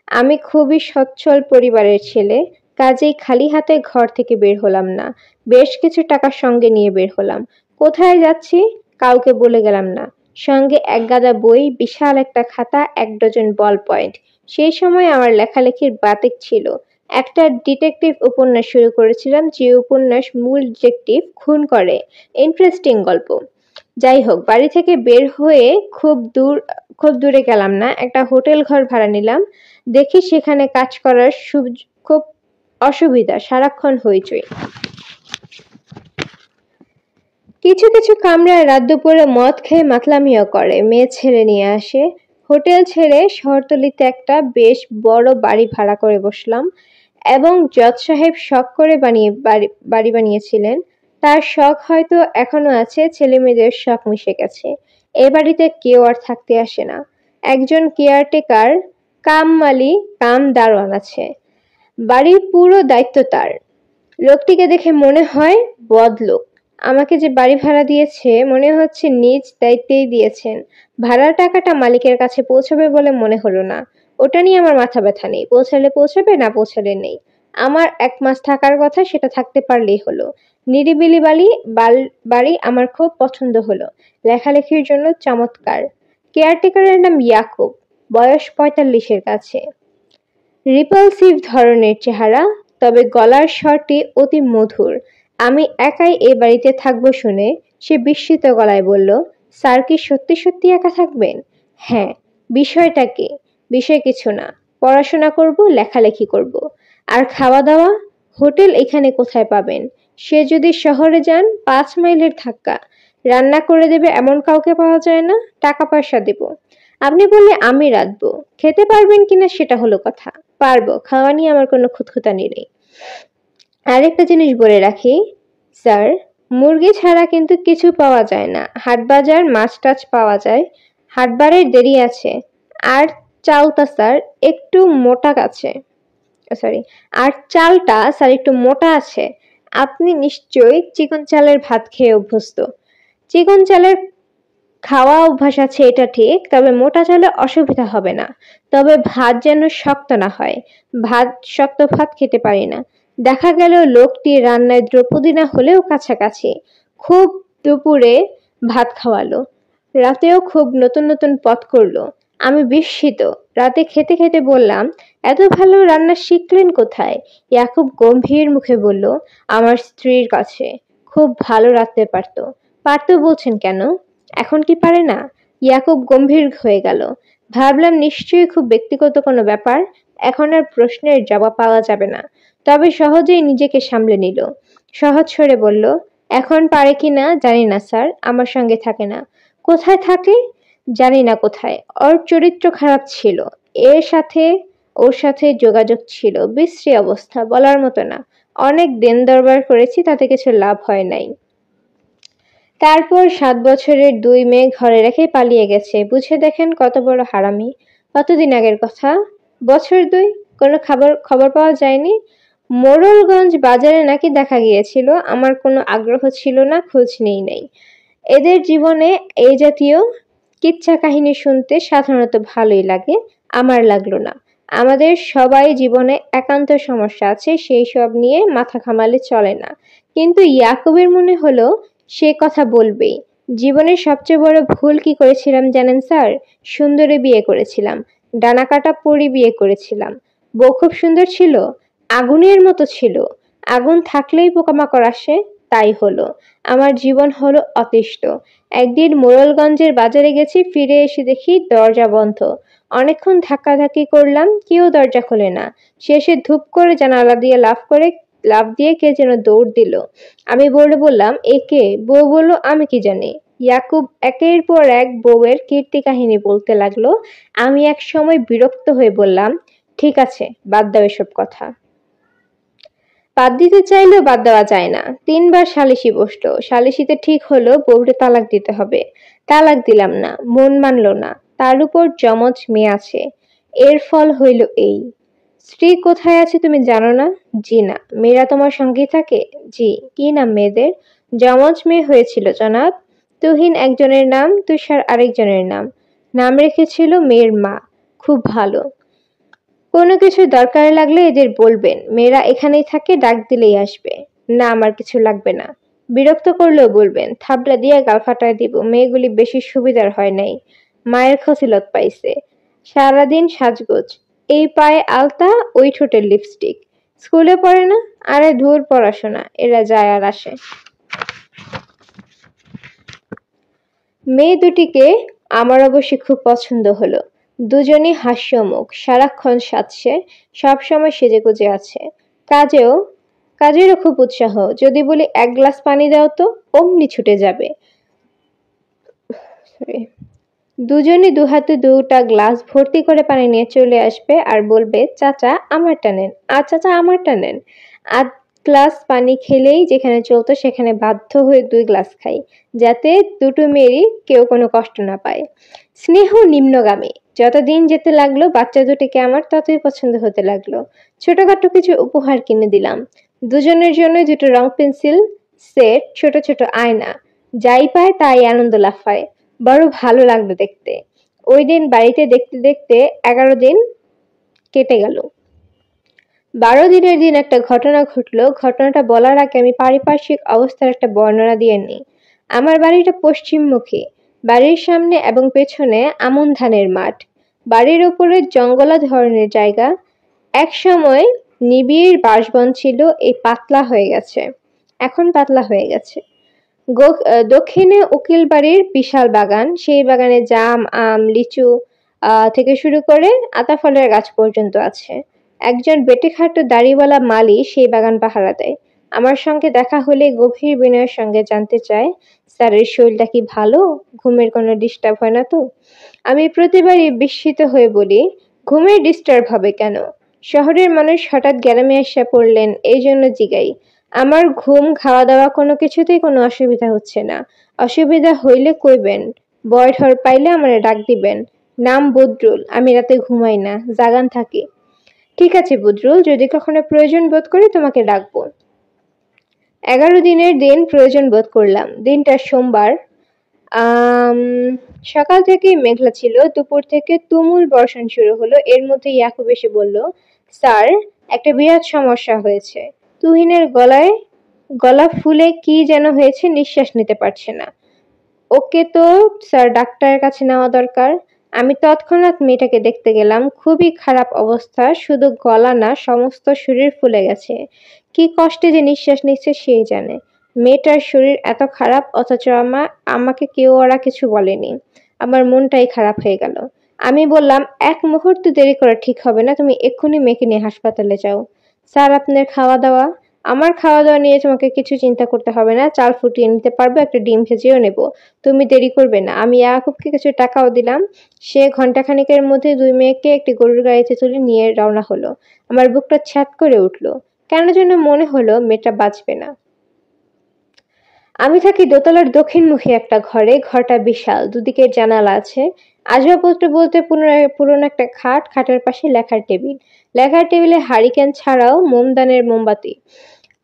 আমি খুবই সচ্ছল পরিবারের ছেলে, কাজেই খালি হাতে ঘর থেকে বের হলাম না। বেশ কিছু টাকা সঙ্গে নিয়ে বের হলাম। কোথায় যাচ্ছি কাউকে বলে গেলাম না। সঙ্গে এক গাদা বই, বিশাল একটা খাতা, 1 ডজন বল পয়েন্ট। সেই সময় আমার লেখালেখির বাতিক ছিল। একটা ডিটেকটিভ উপন্যাস শুরু করেছিলাম, যে উপন্যাস মূল ডিটেকটিভ খুন করে। ইন্টারেস্টিং গল্প। যাই হোক, বাড়ি থেকে বের হয়ে খুব দূরে গেলাম না, একটা হোটেল ঘর ভাড়া নিলাম। দেখি সেখানে কাজ করার খুব অসুবিধা, সারাক্ষণ হইচই। কিছু কিছু কামরায় রাত দুপুরে মদ খেয়ে মাতলামিও করে, মেয়ে ছেলে নিয়ে আসে। হোটেল ছেড়ে শহরতলিতে একটা বেশ বড় বাড়ি ভাড়া করে বসলাম, এবং জজ সাহেব শখ করে বাড়ি বানিয়েছিলেন। তার শখ হয়তো এখনো আছে, ছেলে মেয়েদের শখ মিশে গেছে। এ বাড়িতে কেউ আর থাকতে আসে না। একজন কেয়ারটেকার কাম মালি কাম দারোয়ান আছে, বাড়ির পুরো দায়িত্ব তার। লোকটিকে দেখে মনে হয় বদলোক। আমাকে যে বাড়ি ভাড়া দিয়েছে মনে হচ্ছে নিজ দায়িত্বেই দিয়েছেন। ভাড়ার টাকাটা মালিকের কাছে পৌঁছাবে বলে মনে হলো না। ওটা নিয়ে আমার মাথা ব্যথা নেই, পৌঁছালে পৌঁছাবে, না পৌঁছালে নেই। আমার 1 মাস থাকার কথা, সেটা থাকতে পারলেই হলো। নিরিবিলি বাড়ি আমার খুব পছন্দ হলো, লেখালেখির জন্য চমৎকার। কেয়ারটেকারের নাম ইয়াকুব, বয়স 45-এর কাছে। রিপালসিভ ধরনের চেহারা, তবে গলার স্বরটি অতি মধুর। আমি একাই এ বাড়িতে থাকবো শুনে সে বিস্মিত গলায় বলল, স্যার কি সত্যি সত্যি একা থাকবেন? হ্যাঁ। বিষয়টা কি? বিষয় কিছু না, পড়াশোনা করব, লেখালেখি করব। আর খাওয়া দাওয়া? হোটেল এখানে কোথায় পাবেন? সে যদি শহরে যান 5 মাইলের ধাক্কা। রান্না করে দেবে এমন কাউকে পাওয়া যায় না, টাকা পয়সা দেব। আপনি বললে আমি রাঁধবো, খেতে পারবেন কিনা সেটা হলো কথা। পারবো, খাওয়া নিয়ে আমার কোনো খুঁতখুঁতানি নেই। আরেকটা জিনিস বলে রাখি স্যার, মুরগি ছাড়া কিন্তু কিছু পাওয়া যায় না। হাট বাজার মাছ টাছ পাওয়া যায়, হাটবারের দেরি আছে। আর চালটা স্যার একটু মোটা আছে, আর চালটা স্যার একটু মোটা আছে। আপনি নিশ্চয়ই চিকন চালের ভাত খেয়ে অভ্যস্ত। চিকন চালের খাওয়া অভ্যাস আছে এটা ঠিক, তবে মোটা চালে অসুবিধা হবে না। তবে ভাত যেন শক্ত না হয়, শক্ত ভাত খেতে পারি না। দেখা গেল লোকটি রান্নায় দ্রৌপদী না হলেও কাছাকাছি। খুব দুপুরে ভাত খাওয়ালো, রাতেও খুব নতুন নতুন পদ করলো। আমি বিস্মিত। রাতে খেতে খেতে বললাম, এত ভালো রান্না শিখলেন কোথায়? ইয়াকুব গম্ভীর মুখে বলল, আমার স্ত্রীর কাছে। খুব ভালো রাঁধতে পারতো। পারতো বলছেন কেন? এখন কি পারে না? ইয়াকুব গম্ভীর হয়ে গেল। ভাবলাম নিশ্চয়ই খুব ব্যক্তিগত কোনো ব্যাপার, এখন আর প্রশ্নের জবাব পাওয়া যাবে না। তবে সহজেই নিজেকে সামলে নিল। সহজ স্বরে বলল, এখন পারে কিনা জানি না স্যার, আমার সঙ্গে থাকে না। কোথায় থাকে? জানি না কোথায়। ওর চরিত্র খারাপ ছিল, ওর সাথে যোগাযোগ ছিল, বিশ্রী অবস্থা, বলার মতো না। অনেক দেন দরবার করেছি, তাতে কিছু লাভ হয় নাই। তারপর 7 বছরের 2 মেয়ে ঘরে রেখে পালিয়ে গেছে। বুঝে দেখেন কত বড় হারামি। কতদিন আগের কথা? বছর 2। কোনো খবর পাওয়া যায়নি? মোড়লগঞ্জ বাজারে নাকি দেখা গিয়েছিল। আমার কোনো আগ্রহ ছিল না, খোঁজ নেই নাই। এদের জীবনে এই জাতীয় কিচ্ছা কাহিনী শুনতে সাধারণত ভালোই লাগে, আমার লাগলো না। আমাদের সবাই জীবনে একান্ত সমস্যা আছে, সেই সব নিয়ে মাথা ঘামালে চলে না। কিন্তু ইয়াকুবের মনে হলো সে কথা বলবেই। জীবনের সবচেয়ে বড় ভুল কি করেছিলাম জানেন স্যার? সুন্দরী বিয়ে করেছিলাম, ডানাকাটা পরি বিয়ে করেছিলাম। বউ খুব সুন্দর ছিল, আগুনের মতো ছিল। আগুন থাকলেই পোকামাকড় আসে, তাই হলো। আমার জীবন হলো অতিষ্ঠ। একদিন মোড়লগঞ্জের বাজারে গেছি, ফিরে এসে দেখি দরজা বন্ধ। অনেকক্ষণ ধাক্কাধাক্কি করলাম, কেউ দরজা খোলে না। শেষে ধূপ করে জানালা দিয়ে লাফ দিয়ে কে যেন দৌড় দিল। আমি বললাম, এ কে? বউ বলল, আমি কি জানি। ইয়াকুব একের পর এক বউয়ের কীর্তি কাহিনী বলতে লাগলো। আমি এক সময় বিরক্ত হয়ে বললাম, ঠিক আছে, বাদ দাও এসব কথা। বাদ দিতে চাইলেও বাদ দেওয়া যায় না। 3 বার সালিশি বসলো। সালিশিতে ঠিক হলো বউরে তালাক দিতে হবে। তালাক দিলাম না, মন মানল না। তার উপর যমজ মেয়ে আছে। এর ফল হইল এই। স্ত্রী কোথায় আছে তুমি জানো না? জি না। মেয়েরা তোমার সঙ্গেই থাকে? জি। কি নাম মেয়েদের? যমজ মেয়ে হয়েছিল জনাব। তুহিন একজনের নাম, তুষার আরেকজনের নাম। নাম রেখেছিল মেয়ের মা। খুব ভালো। কোনো কিছু দরকার লাগলে এদের বলবেন, মেয়েরা এখানেই থাকে, ডাক দিলেই আসবে। না, আমার কিছু লাগবে না। বিরক্ত করলেও বলবেন, থাবলা দিয়ে গাল ফাটায় দিব। মেয়েগুলি বেশি সুবিধার হয় নাই, মায়ের খসিলত পাইছে। সারাদিন সাজগোজ, এই পায়ে আলতা, ওই ঠোঁটের লিপস্টিক। স্কুলে পড়ে না? আরে ধুর পড়াশোনা, এরা যায় আর আসে। মেয়ে দুটিকে আমার অবশ্য খুব পছন্দ হলো। দুজনই হাস্যমুখ, সারাক্ষণ সাজছে, সবসময় সেজেগুজে আছে। কাজেও কাজেরও খুব উৎসাহ। যদি বলি ১ গ্লাস পানি দাও তো, অমনি ছুটে যাবে। Sorry। দুজনই দুহাতে ২টা গ্লাস ভর্তি করে পানি নিয়ে চলে আসবে আর বলবে, চাচা আমারটা নেন, আর চাচা আমারটা নেন। ৮ গ্লাস পানি খেলেই যেখানে চলতো সেখানে বাধ্য হয়ে ২ গ্লাস খাই, যাতে দুটো মেয়েরই কেউ কোনো কষ্ট না পায়। স্নেহ নিম্নগামী। যত দিন যেতে লাগলো বাচ্চা দুটিকে আমার ততই পছন্দ হতে লাগলো। ছোটখাটো কিছু উপহার কিনে দিলাম। দুজনের জন্য ২টো রং পেন্সিল সেট, ছোট ছোট আয়না। যাই পায় তাই আনন্দ লাফায়। বড় ভালো লাগলো দেখতে। ওই দিন বাড়িতে দেখতে দেখতে ১১ দিন কেটে গেল। ১২ দিনের দিন একটা ঘটনা ঘটলো। ঘটনাটা বলার আগে আমি পারিপার্শ্বিক অবস্থার একটা বর্ণনা দিয়ে নিই। আমার বাড়িটা পশ্চিমমুখী। বাড়ির সামনে এবং পেছনে আমন ধানের মাঠ। বাড়ির ওপরে জঙ্গলা ধরনের জায়গা। একসময় নিবিড় বাঁশবন ছিল, এই পাতলা হয়ে গেছে। এখন পাতলা হয়ে গেছে। দক্ষিণে উকিল বাড়ির বিশাল বাগান। সেই বাগানে জাম, আম, লিচু থেকে শুরু করে আতা ফলের গাছ পর্যন্ত আছে। একজন বেঁটেখাটো দাড়িওয়ালা মালি সেই বাগান পাহারা দেয়। আমার সঙ্গে দেখা হলে গভীর বিনয়ের সঙ্গে জানতে চায়, স্যারের শরীরটা কি ভালো? ঘুমের কোনো ডিস্টার্ব হয় না তো? আমি প্রতিবারই বিস্মিত হয়ে বলি, ঘুমের ডিস্টার্ব হবে কেন? শহরের মানুষ হঠাৎ গ্রামে এসে পড়লেন, এই জন্য জিগাই। আমার ঘুম, খাওয়া দাওয়া কোনো কিছুতেই কোনো অসুবিধা হচ্ছে না। অসুবিধা হইলে কইবেন, ভয় ঠর পাইলে আমারে ডাক দিবেন। নাম বদরুল, আমি রাতে ঘুমাই না, জাগান থাকি। ঠিক আছে বদরুল, যদি কখনো প্রয়োজন বোধ করি তোমাকে ডাকবো। ১১ দিনের দিন প্রয়োজন বোধ করলাম। দিনটা সোমবার। সকাল থেকেই মেঘলা ছিল। দুপুর থেকে তুমুল বর্ষণ শুরু হলো। এর মধ্যে ইয়াকুব এসে বলল, স্যার, একটা বিরাট সমস্যা হয়েছে। তুহিনের গলা ফুলে কি যেন হয়েছে, নিঃশ্বাস নিতে পারছে না। ওকে তো স্যার ডাক্তারের কাছে নেওয়া দরকার। আমি তৎক্ষণাৎ মেয়েটাকে দেখতে গেলাম। খুবই খারাপ অবস্থা, শুধু গলা না, সমস্ত শরীর ফুলে গেছে। কি কষ্টে যে নিঃশ্বাস নিচ্ছে সেই জানে। মেয়েটার শরীর এত খারাপ, অথচ আমাকে কেউ ওরা কিছু বলেনি। আমার মনটাই খারাপ হয়ে গেল। আমি বললাম, ১ মুহূর্ত দেরি করা ঠিক হবে না, তুমি এক্ষুনি মেয়েকে নিয়ে হাসপাতালে যাও। স্যার, আপনার খাওয়া দাওয়া? আমার খাওয়া দাওয়া নিয়ে তোমাকে কিছু চিন্তা করতে হবে না, চাল ফুটিয়ে নিতে পারবো, একটা ডিম ভেজেও নেব। তুমি দেরি করবে না। আমি ইয়াকুবকে কিছু টাকাও দিলাম। সে ঘন্টাখানেকের মধ্যে ২ মেয়েকে একটি গরুর গাড়িতে তুলে নিয়ে রওনা হলো। আমার বুকটা ছ্যাদ করে উঠল। কেন যেন মনে হলো মেয়েটা বাঁচবে না। আমি থাকি দোতলার দক্ষিণমুখী একটা ঘরে। ঘরটা বিশাল, দুদিকে জানালা আছে। আসবাবপত্র বলতে পুরনো একটা খাট, খাটের পাশে লেখার টেবিল। লেখার টেবিলে হারিকেন ছাড়াও মোমদানের মোমবাতি।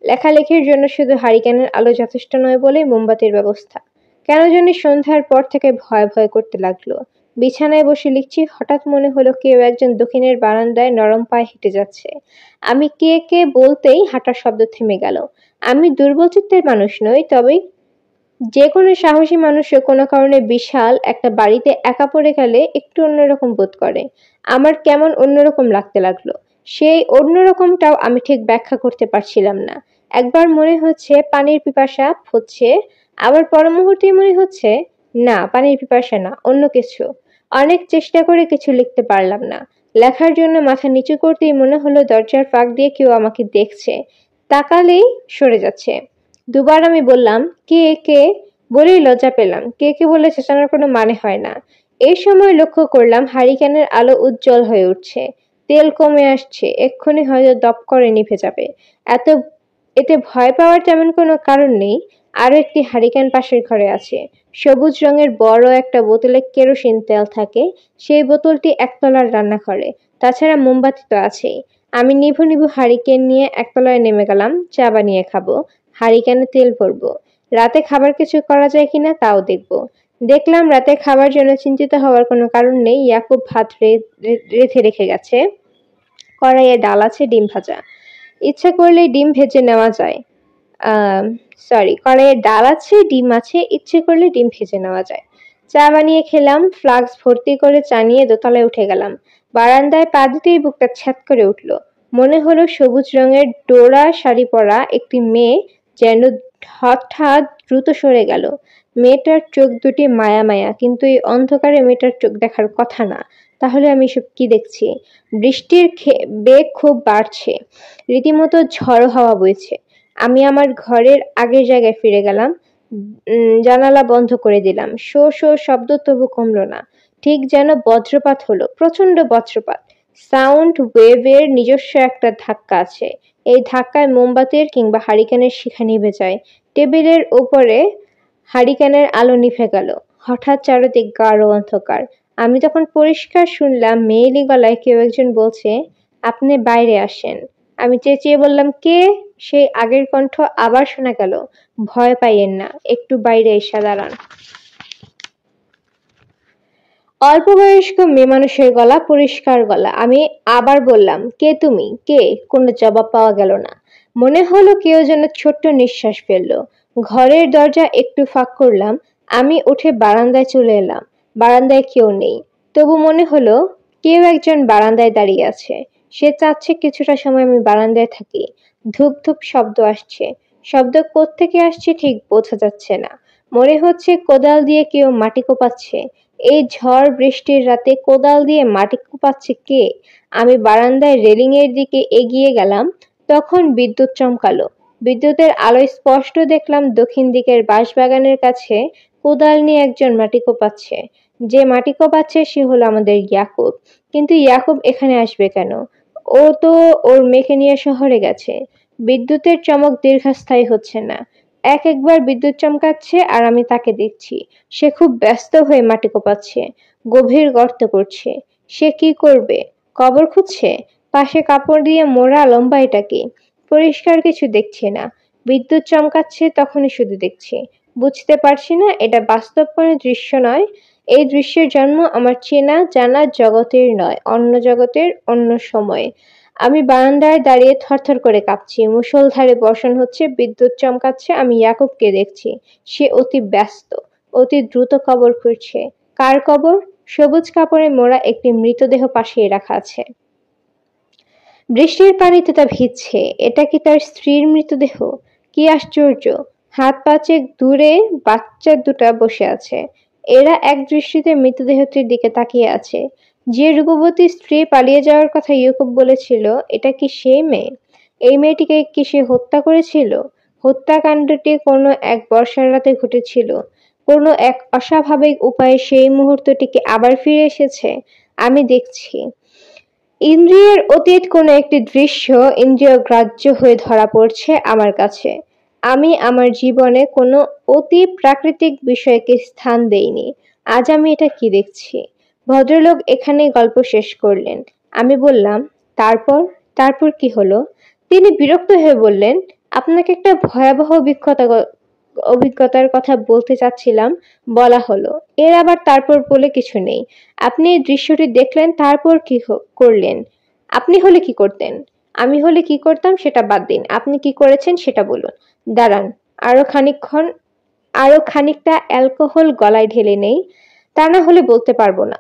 লেখালেখির জন্য শুধু হারিকেনের আলো যথেষ্ট নয় বলেই মোমবাতির ব্যবস্থা। কেন জানি সন্ধ্যার পর থেকে ভয় ভয় করতে লাগলো। বিছানায় বসে লিখছি, হঠাৎ মনে হলো কেউ একজন দক্ষিণের বারান্দায় নরম পায়ে হেঁটে যাচ্ছে। আমি কে কে বলতেই হাঁটার শব্দ থেমে গেল। আমি দুর্বল চিত্তের মানুষ নই, তবে যে কোনো সাহসী মানুষও কোনো কারণে বিশাল একটা বাড়িতে একা পড়ে গেলে একটু অন্যরকম বোধ করে। আমার কেমন অন্যরকম লাগতে লাগলো। সেই অন্যরকমটাও আমি ঠিক ব্যাখ্যা করতে পারছিলাম না। একবার মনে হচ্ছে পানির পিপাসা হচ্ছে, আবার পর মুহূর্তেই মনে হচ্ছে না, পানির পিপাসা না, অন্য কিছু। অনেক চেষ্টা করে কিছু লিখতে পারলাম না। লেখার জন্য মাথা নিচু করতেই মনে হলো দরজার ফাঁক দিয়ে কেউ আমাকে দেখছে। তাকালেই সরে যাচ্ছে। দুবার আমি বললাম, কে কে বলেই লজ্জা পেলাম। কে কে বলে চেঁচানোর কোনো মানে হয় না। এই সময় লক্ষ্য করলাম হারিকেনের আলো উজ্জ্বল হয়ে উঠছে। তেল কমে আসছে, এক্ষুনি হয়তো দপ করে নিভে যাবে। এত এতে ভয় পাওয়ার তেমন কোনো কারণ নেই। আরো একটি হারিকেন পাশের ঘরে আছে। সবুজ রঙের বড় একটা বোতলে কেরোসিন তেল থাকে। সেই বোতলটি একতলার রান্নাঘরে। তাছাড়া মোমবাতি তো আছেই। আমি নিভু নিভু হারিকেন নিয়ে একতলায় নেমে গেলাম। চা বানিয়ে খাবো, হারিকেনে তেল ভরবো। রাতে খাবার কিছু করা যায় কিনা তাও দেখবো। দেখলাম রাতে খাবার জন্য চিন্তিত হওয়ার কোনো কারণ নেই। ইয়াকুব ভাত রেঁধে রেখে গেছে। কড়াইয়ে ডাল আছে, ডিম ভাজা। ইচ্ছা করলে ডিম ভেজে নেওয়া যায়। কড়াইয়ে ডাল আছে, ডিম আছে, ইচ্ছে করলে ডিম ভেজে নেওয়া যায়। চা বানিয়ে খেলাম। ফ্লাক্স ভর্তি করে চা নিয়ে দোতলায় উঠে গেলাম। বারান্দায় পা দিতেই বুকটা ছ্যাদ করে উঠল। মনে হলো সবুজ রঙের ডোরা শাড়ি পরা একটি মেয়ে যেন হঠাৎ দ্রুত সরে গেল। মেয়েটার চোখ দুটি মায়া মায়া, কিন্তু এই অন্ধকারে মেয়েটার চোখ দেখার কথা না। তাহলে আমি এসব কি দেখছি? বৃষ্টির বেগ খুব বাড়ছে, রীতিমতো ঝড়ো হাওয়া বইছে। আমি আমার ঘরের আগের জায়গায় ফিরে গেলাম, জানালা বন্ধ করে দিলাম। শো শো শব্দ তবু কমলো না, ঠিক যেন বজ্রপাত হলো, প্রচন্ড বজ্রপাত। সাউন্ড ওয়েভের নিজস্ব একটা ধাক্কা আছে, এই ধাক্কায় মোমবাতির কিংবা হারিকেনের শিখা নিভে যায়। টেবিলের উপরে হারিকেনের আলো নিভে গেল। হঠাৎ চারদিক গাঢ় অন্ধকার। আমি তখন পরিষ্কার শুনলাম মেয়েলি গলায় কেউ একজন বলছে, আপনি বাইরে আসেন। আমি চেঁচিয়ে বললাম, কে? সেই আগের কণ্ঠ আবার শোনা গেল, ভয় পাইয়েন না, একটু বাইরে এসে দাঁড়ান। অল্প বয়স্ক মেয়ে মানুষের গলা, পরিষ্কার গলা। আমি আবার বললাম, কে তুমি? কে? কোনো জবাব পাওয়া গেল না। মনে হলো কেউ যেন ছোট্ট নিঃশ্বাস ফেললো। ঘরের দরজা একটু ফাঁক করলাম, আমি উঠে বারান্দায় চলে এলাম। বারান্দায় কেউ নেই, তবু মনে হলো কেউ একজন বারান্দায় দাঁড়িয়ে আছে। সে চাচ্ছে কিছুটা সময় আমি বারান্দায় থাকি। ধূপ ধূপ শব্দ আসছে, শব্দ কোত্থেকে আসছে ঠিক বোঝা যাচ্ছে না। মনে হচ্ছে কোদাল দিয়ে কেউ মাটি কোপাচ্ছে। এই ঝড় বৃষ্টির রাতে কোদাল দিয়ে মাটি কোপাচ্ছে কে? আমি বারান্দায় রেলিং এর দিকে এগিয়ে গেলাম, তখন বিদ্যুৎ চমকালো। বিদ্যুতের আলোয় স্পষ্ট দেখলাম দক্ষিণ দিকের বাঁশবাগানের কাছে কোদাল নিয়ে একজন মাটি কোপাচ্ছে। যে মাটি কোপাচ্ছে সে হলো আমাদের ইয়াকুব। কিন্তু ইয়াকুব এখানে আসবে কেন? ও তো ওর মেয়েকে নিয়ে শহরে গেছে। বিদ্যুতের চমক দীর্ঘস্থায়ী হচ্ছে না। একবার বিদ্যুৎ চমকাচ্ছে আর আমি তাকে দেখছি। সে খুব ব্যস্ত হয়ে মাটি কোপাচ্ছে, গভীর গর্ত করছে। সে কি করবে? কবর খুঁজছে? পাশে কাপড় দিয়ে মোড়া, লম্বা এটা কি? পরিষ্কার কিছু দেখছি না। বিদ্যুৎ চমকাচ্ছে, তখনই শুধু দেখছি। বুঝতে পারছি না এটা বাস্তব কোনো দৃশ্য নয়। এই দৃশ্যের জন্ম আমার চেনা জানা জগতের নয়, অন্য জগতের, অন্য সময়ে। আমি বারান্দায় দাঁড়িয়ে থরথর করে কাঁপছি। মুষলধারে বর্ষণ হচ্ছে, বিদ্যুৎ চমকাচ্ছে। আমি ইয়াকুবকে দেখছি। সে অতি ব্যস্ত, অতি দ্রুত কবর খুঁড়ছে। কার কবর? সবুজ কাপড়ে মোড়া একটি মৃতদেহ পাশেই রাখা আছে। বৃষ্টির পানিতে তা ভিজছে। এটা কি তার স্ত্রীর মৃতদেহ? কি আশ্চর্য! হাত পাঁচেক দূরে বাচ্চা দুটা বসে আছে। এরা এক দৃষ্টিতে মৃতদেহটির দিকে তাকিয়ে আছে। যে রূপবতী স্ত্রী পালিয়ে যাওয়ার কথা ইয়াকুব বলেছিল, এটা কি সেই মেয়ে? এই মেয়েটিকে কি সে হত্যা করেছিল? হত্যাকাণ্ডটি কোনো এক বর্ষার রাতে ঘটেছিল। কোনো এক অস্বাভাবিক উপায়ে সেই মুহূর্তটিকে আবার ফিরে এসেছে। আমি দেখছি ইন্দ্রিয়ের অতীত কোনো একটি দৃশ্য ইন্দ্রিয় গ্রাহ্য হয়ে ধরা পড়ছে আমার কাছে। আমি আমার জীবনে কোনো অতি প্রাকৃতিক বিষয়কে স্থান দেইনি। আজ আমি এটা কি দেখছি? ভদ্রলোক এখানেই গল্প শেষ করলেন। আমি বললাম, তারপর? তারপর কি হলো? তিনি বিরক্ত হয়ে বললেন, আপনাকে একটা ভয়াবহ অভিজ্ঞতার কথা বলতে চাচ্ছিলাম, বলা হলো। এর আবার তারপর বলে কিছু নেই। আপনি এই দৃশ্যটি দেখলেন, তারপর কি করলেন? আপনি হলে কি করতেন? আমি হলে কি করতাম সেটা বাদ দিন, আপনি কি করেছেন সেটা বলুন। দাঁড়ান, আরো খানিকটা অ্যালকোহল গলায় ঢেলে নেই, তা না হলে বলতে পারবো না।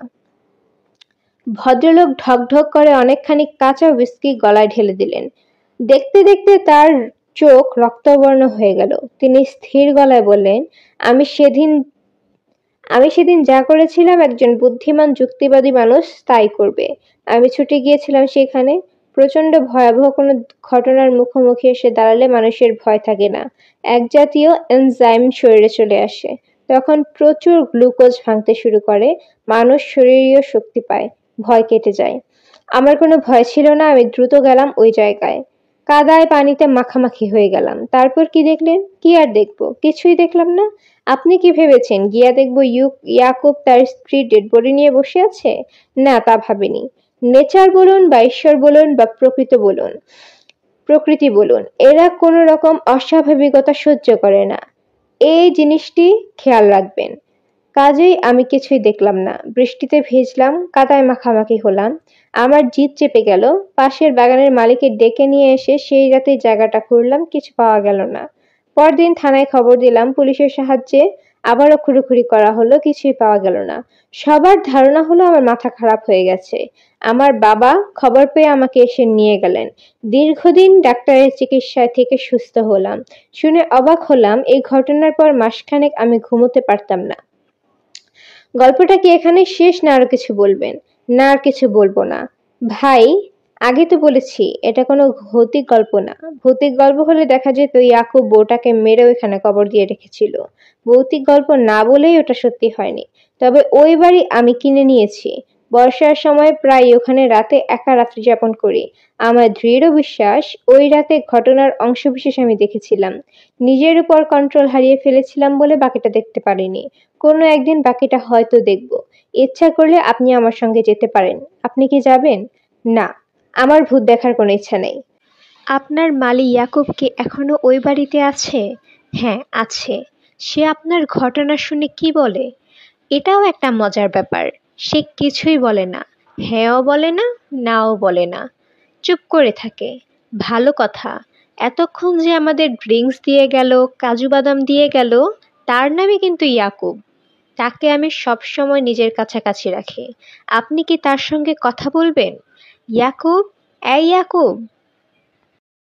ভদ্রলোক ঢকঢক করে অনেকখানি কাঁচা হুইস্কি গলায় ঢেলে দিলেন। দেখতে দেখতে তার চোখ রক্তবর্ণ হয়ে গেল। তিনি স্থির গলায় বললেন, আমি সেদিন যা করেছিলাম একজন বুদ্ধিমান যুক্তিবাদী মানুষ তাই করবে। আমি ছুটে গিয়েছিলাম সেখানে। প্রচন্ড ভয়াবহ কোনো ঘটনার মুখোমুখি এসে দাঁড়ালে মানুষের ভয় থাকে না, এক জাতীয় এনজাইম শরীরে চলে আসে। তখন প্রচুর গ্লুকোজ ভাঙতে শুরু করে, মানুষ শরীরীয় শক্তি পায়, ভয় কেটে যায়। আমার কোনো ভয় ছিল না। আমি দ্রুত গেলাম ওই জায়গায়। কাদায় পানিতে মাখামাখি হয়ে গেলাম। তারপর কি দেখলেন? কি আর দেখবো? কিছুই দেখলাম না। আপনি কি ভেবেছেন গিয়া দেখবো ইয়াকুব তার স্ত্রী ডেড বডি নিয়ে বসে আছে? না, তা ভাবিনি। নেচার বলুন বা ঈশ্বর বলুন বা প্রকৃতি বলুন, এরা কোনো রকম অস্বাভাবিকতা সহ্য করে না। এই জিনিসটি খেয়াল রাখবেন। কাজেই আমি কিছুই দেখলাম না। বৃষ্টিতে ভিজলাম, কাদায় মাখামাখি হলাম। আমার জিদ চেপে গেল। পাশের বাগানের মালিককে ডেকে নিয়ে এসে সেই রাতেই জায়গাটা খুঁড়লাম, কিছু পাওয়া গেল না। পরদিন থানায় খবর দিলাম। পুলিশের সাহায্যে আবারও খুঁড়োখুড়ি করা হলো, কিছুই পাওয়া গেল না। সবার ধারণা হলো আমার মাথা খারাপ হয়ে গেছে। আমার বাবা খবর পেয়ে আমাকে এসে নিয়ে গেলেন। দীর্ঘদিন ডাক্তারের চিকিৎসায় থেকে সুস্থ হলাম। শুনে অবাক হলাম, এই ঘটনার পর মাসখানেক আমি ঘুমোতে পারতাম না। গল্পটা কি এখানে শেষ, না আরো কিছু বলবেন? না, আর কিছু বলবো না। ভাই, আগে তো বলেছি এটা কোনো ভৌতিক গল্প না। ভৌতিক গল্প হলে দেখা যেত ইয়াকুব বউটাকে মেরে ওইখানে কবর দিয়ে রেখেছিল। ভৌতিক গল্প না বলেই ওটা সত্যি হয়নি। তবে ওই বাড়ি আমি কিনে নিয়েছি। বর্ষার সময় প্রায় ওখানে রাতে একা রাত্রি যাপন করি। আমার দৃঢ় বিশ্বাস ওই রাতে ঘটনার অংশবিশেষ আমি দেখেছিলাম। নিজের উপর কন্ট্রোল হারিয়ে ফেলেছিলাম বলে বাকিটা দেখতে পারিনি। কোনো একদিন বাকিটা হয়তো দেখব। ইচ্ছা করলে আপনি আমার সঙ্গে যেতে পারেন। আপনি কি যাবেন? না, আমার ভূত দেখার কোনো ইচ্ছা নেই। আপনার মালি ইয়াকুব কি এখনো ওই বাড়িতে আছে? হ্যাঁ, আছে। সে আপনার ঘটনা শুনে কি বলে? এটাও একটা মজার ব্যাপার। সে কিছুই বলে না। হ্যাঁও বলে না, নাও বলে না। চুপ করে থাকে। ভালো কথা। এতক্ষণ যে আমাদের ড্রিঙ্কস দিয়ে গেল, কাজু বাদাম দিয়ে গেল, তার নামই কিন্তু ইয়াকুব। তাকে আমি সবসময় নিজের কাছাকাছি রাখি। আপনি কি তার সঙ্গে কথা বলবেন? ইয়াকুব, এই ইয়াকুব!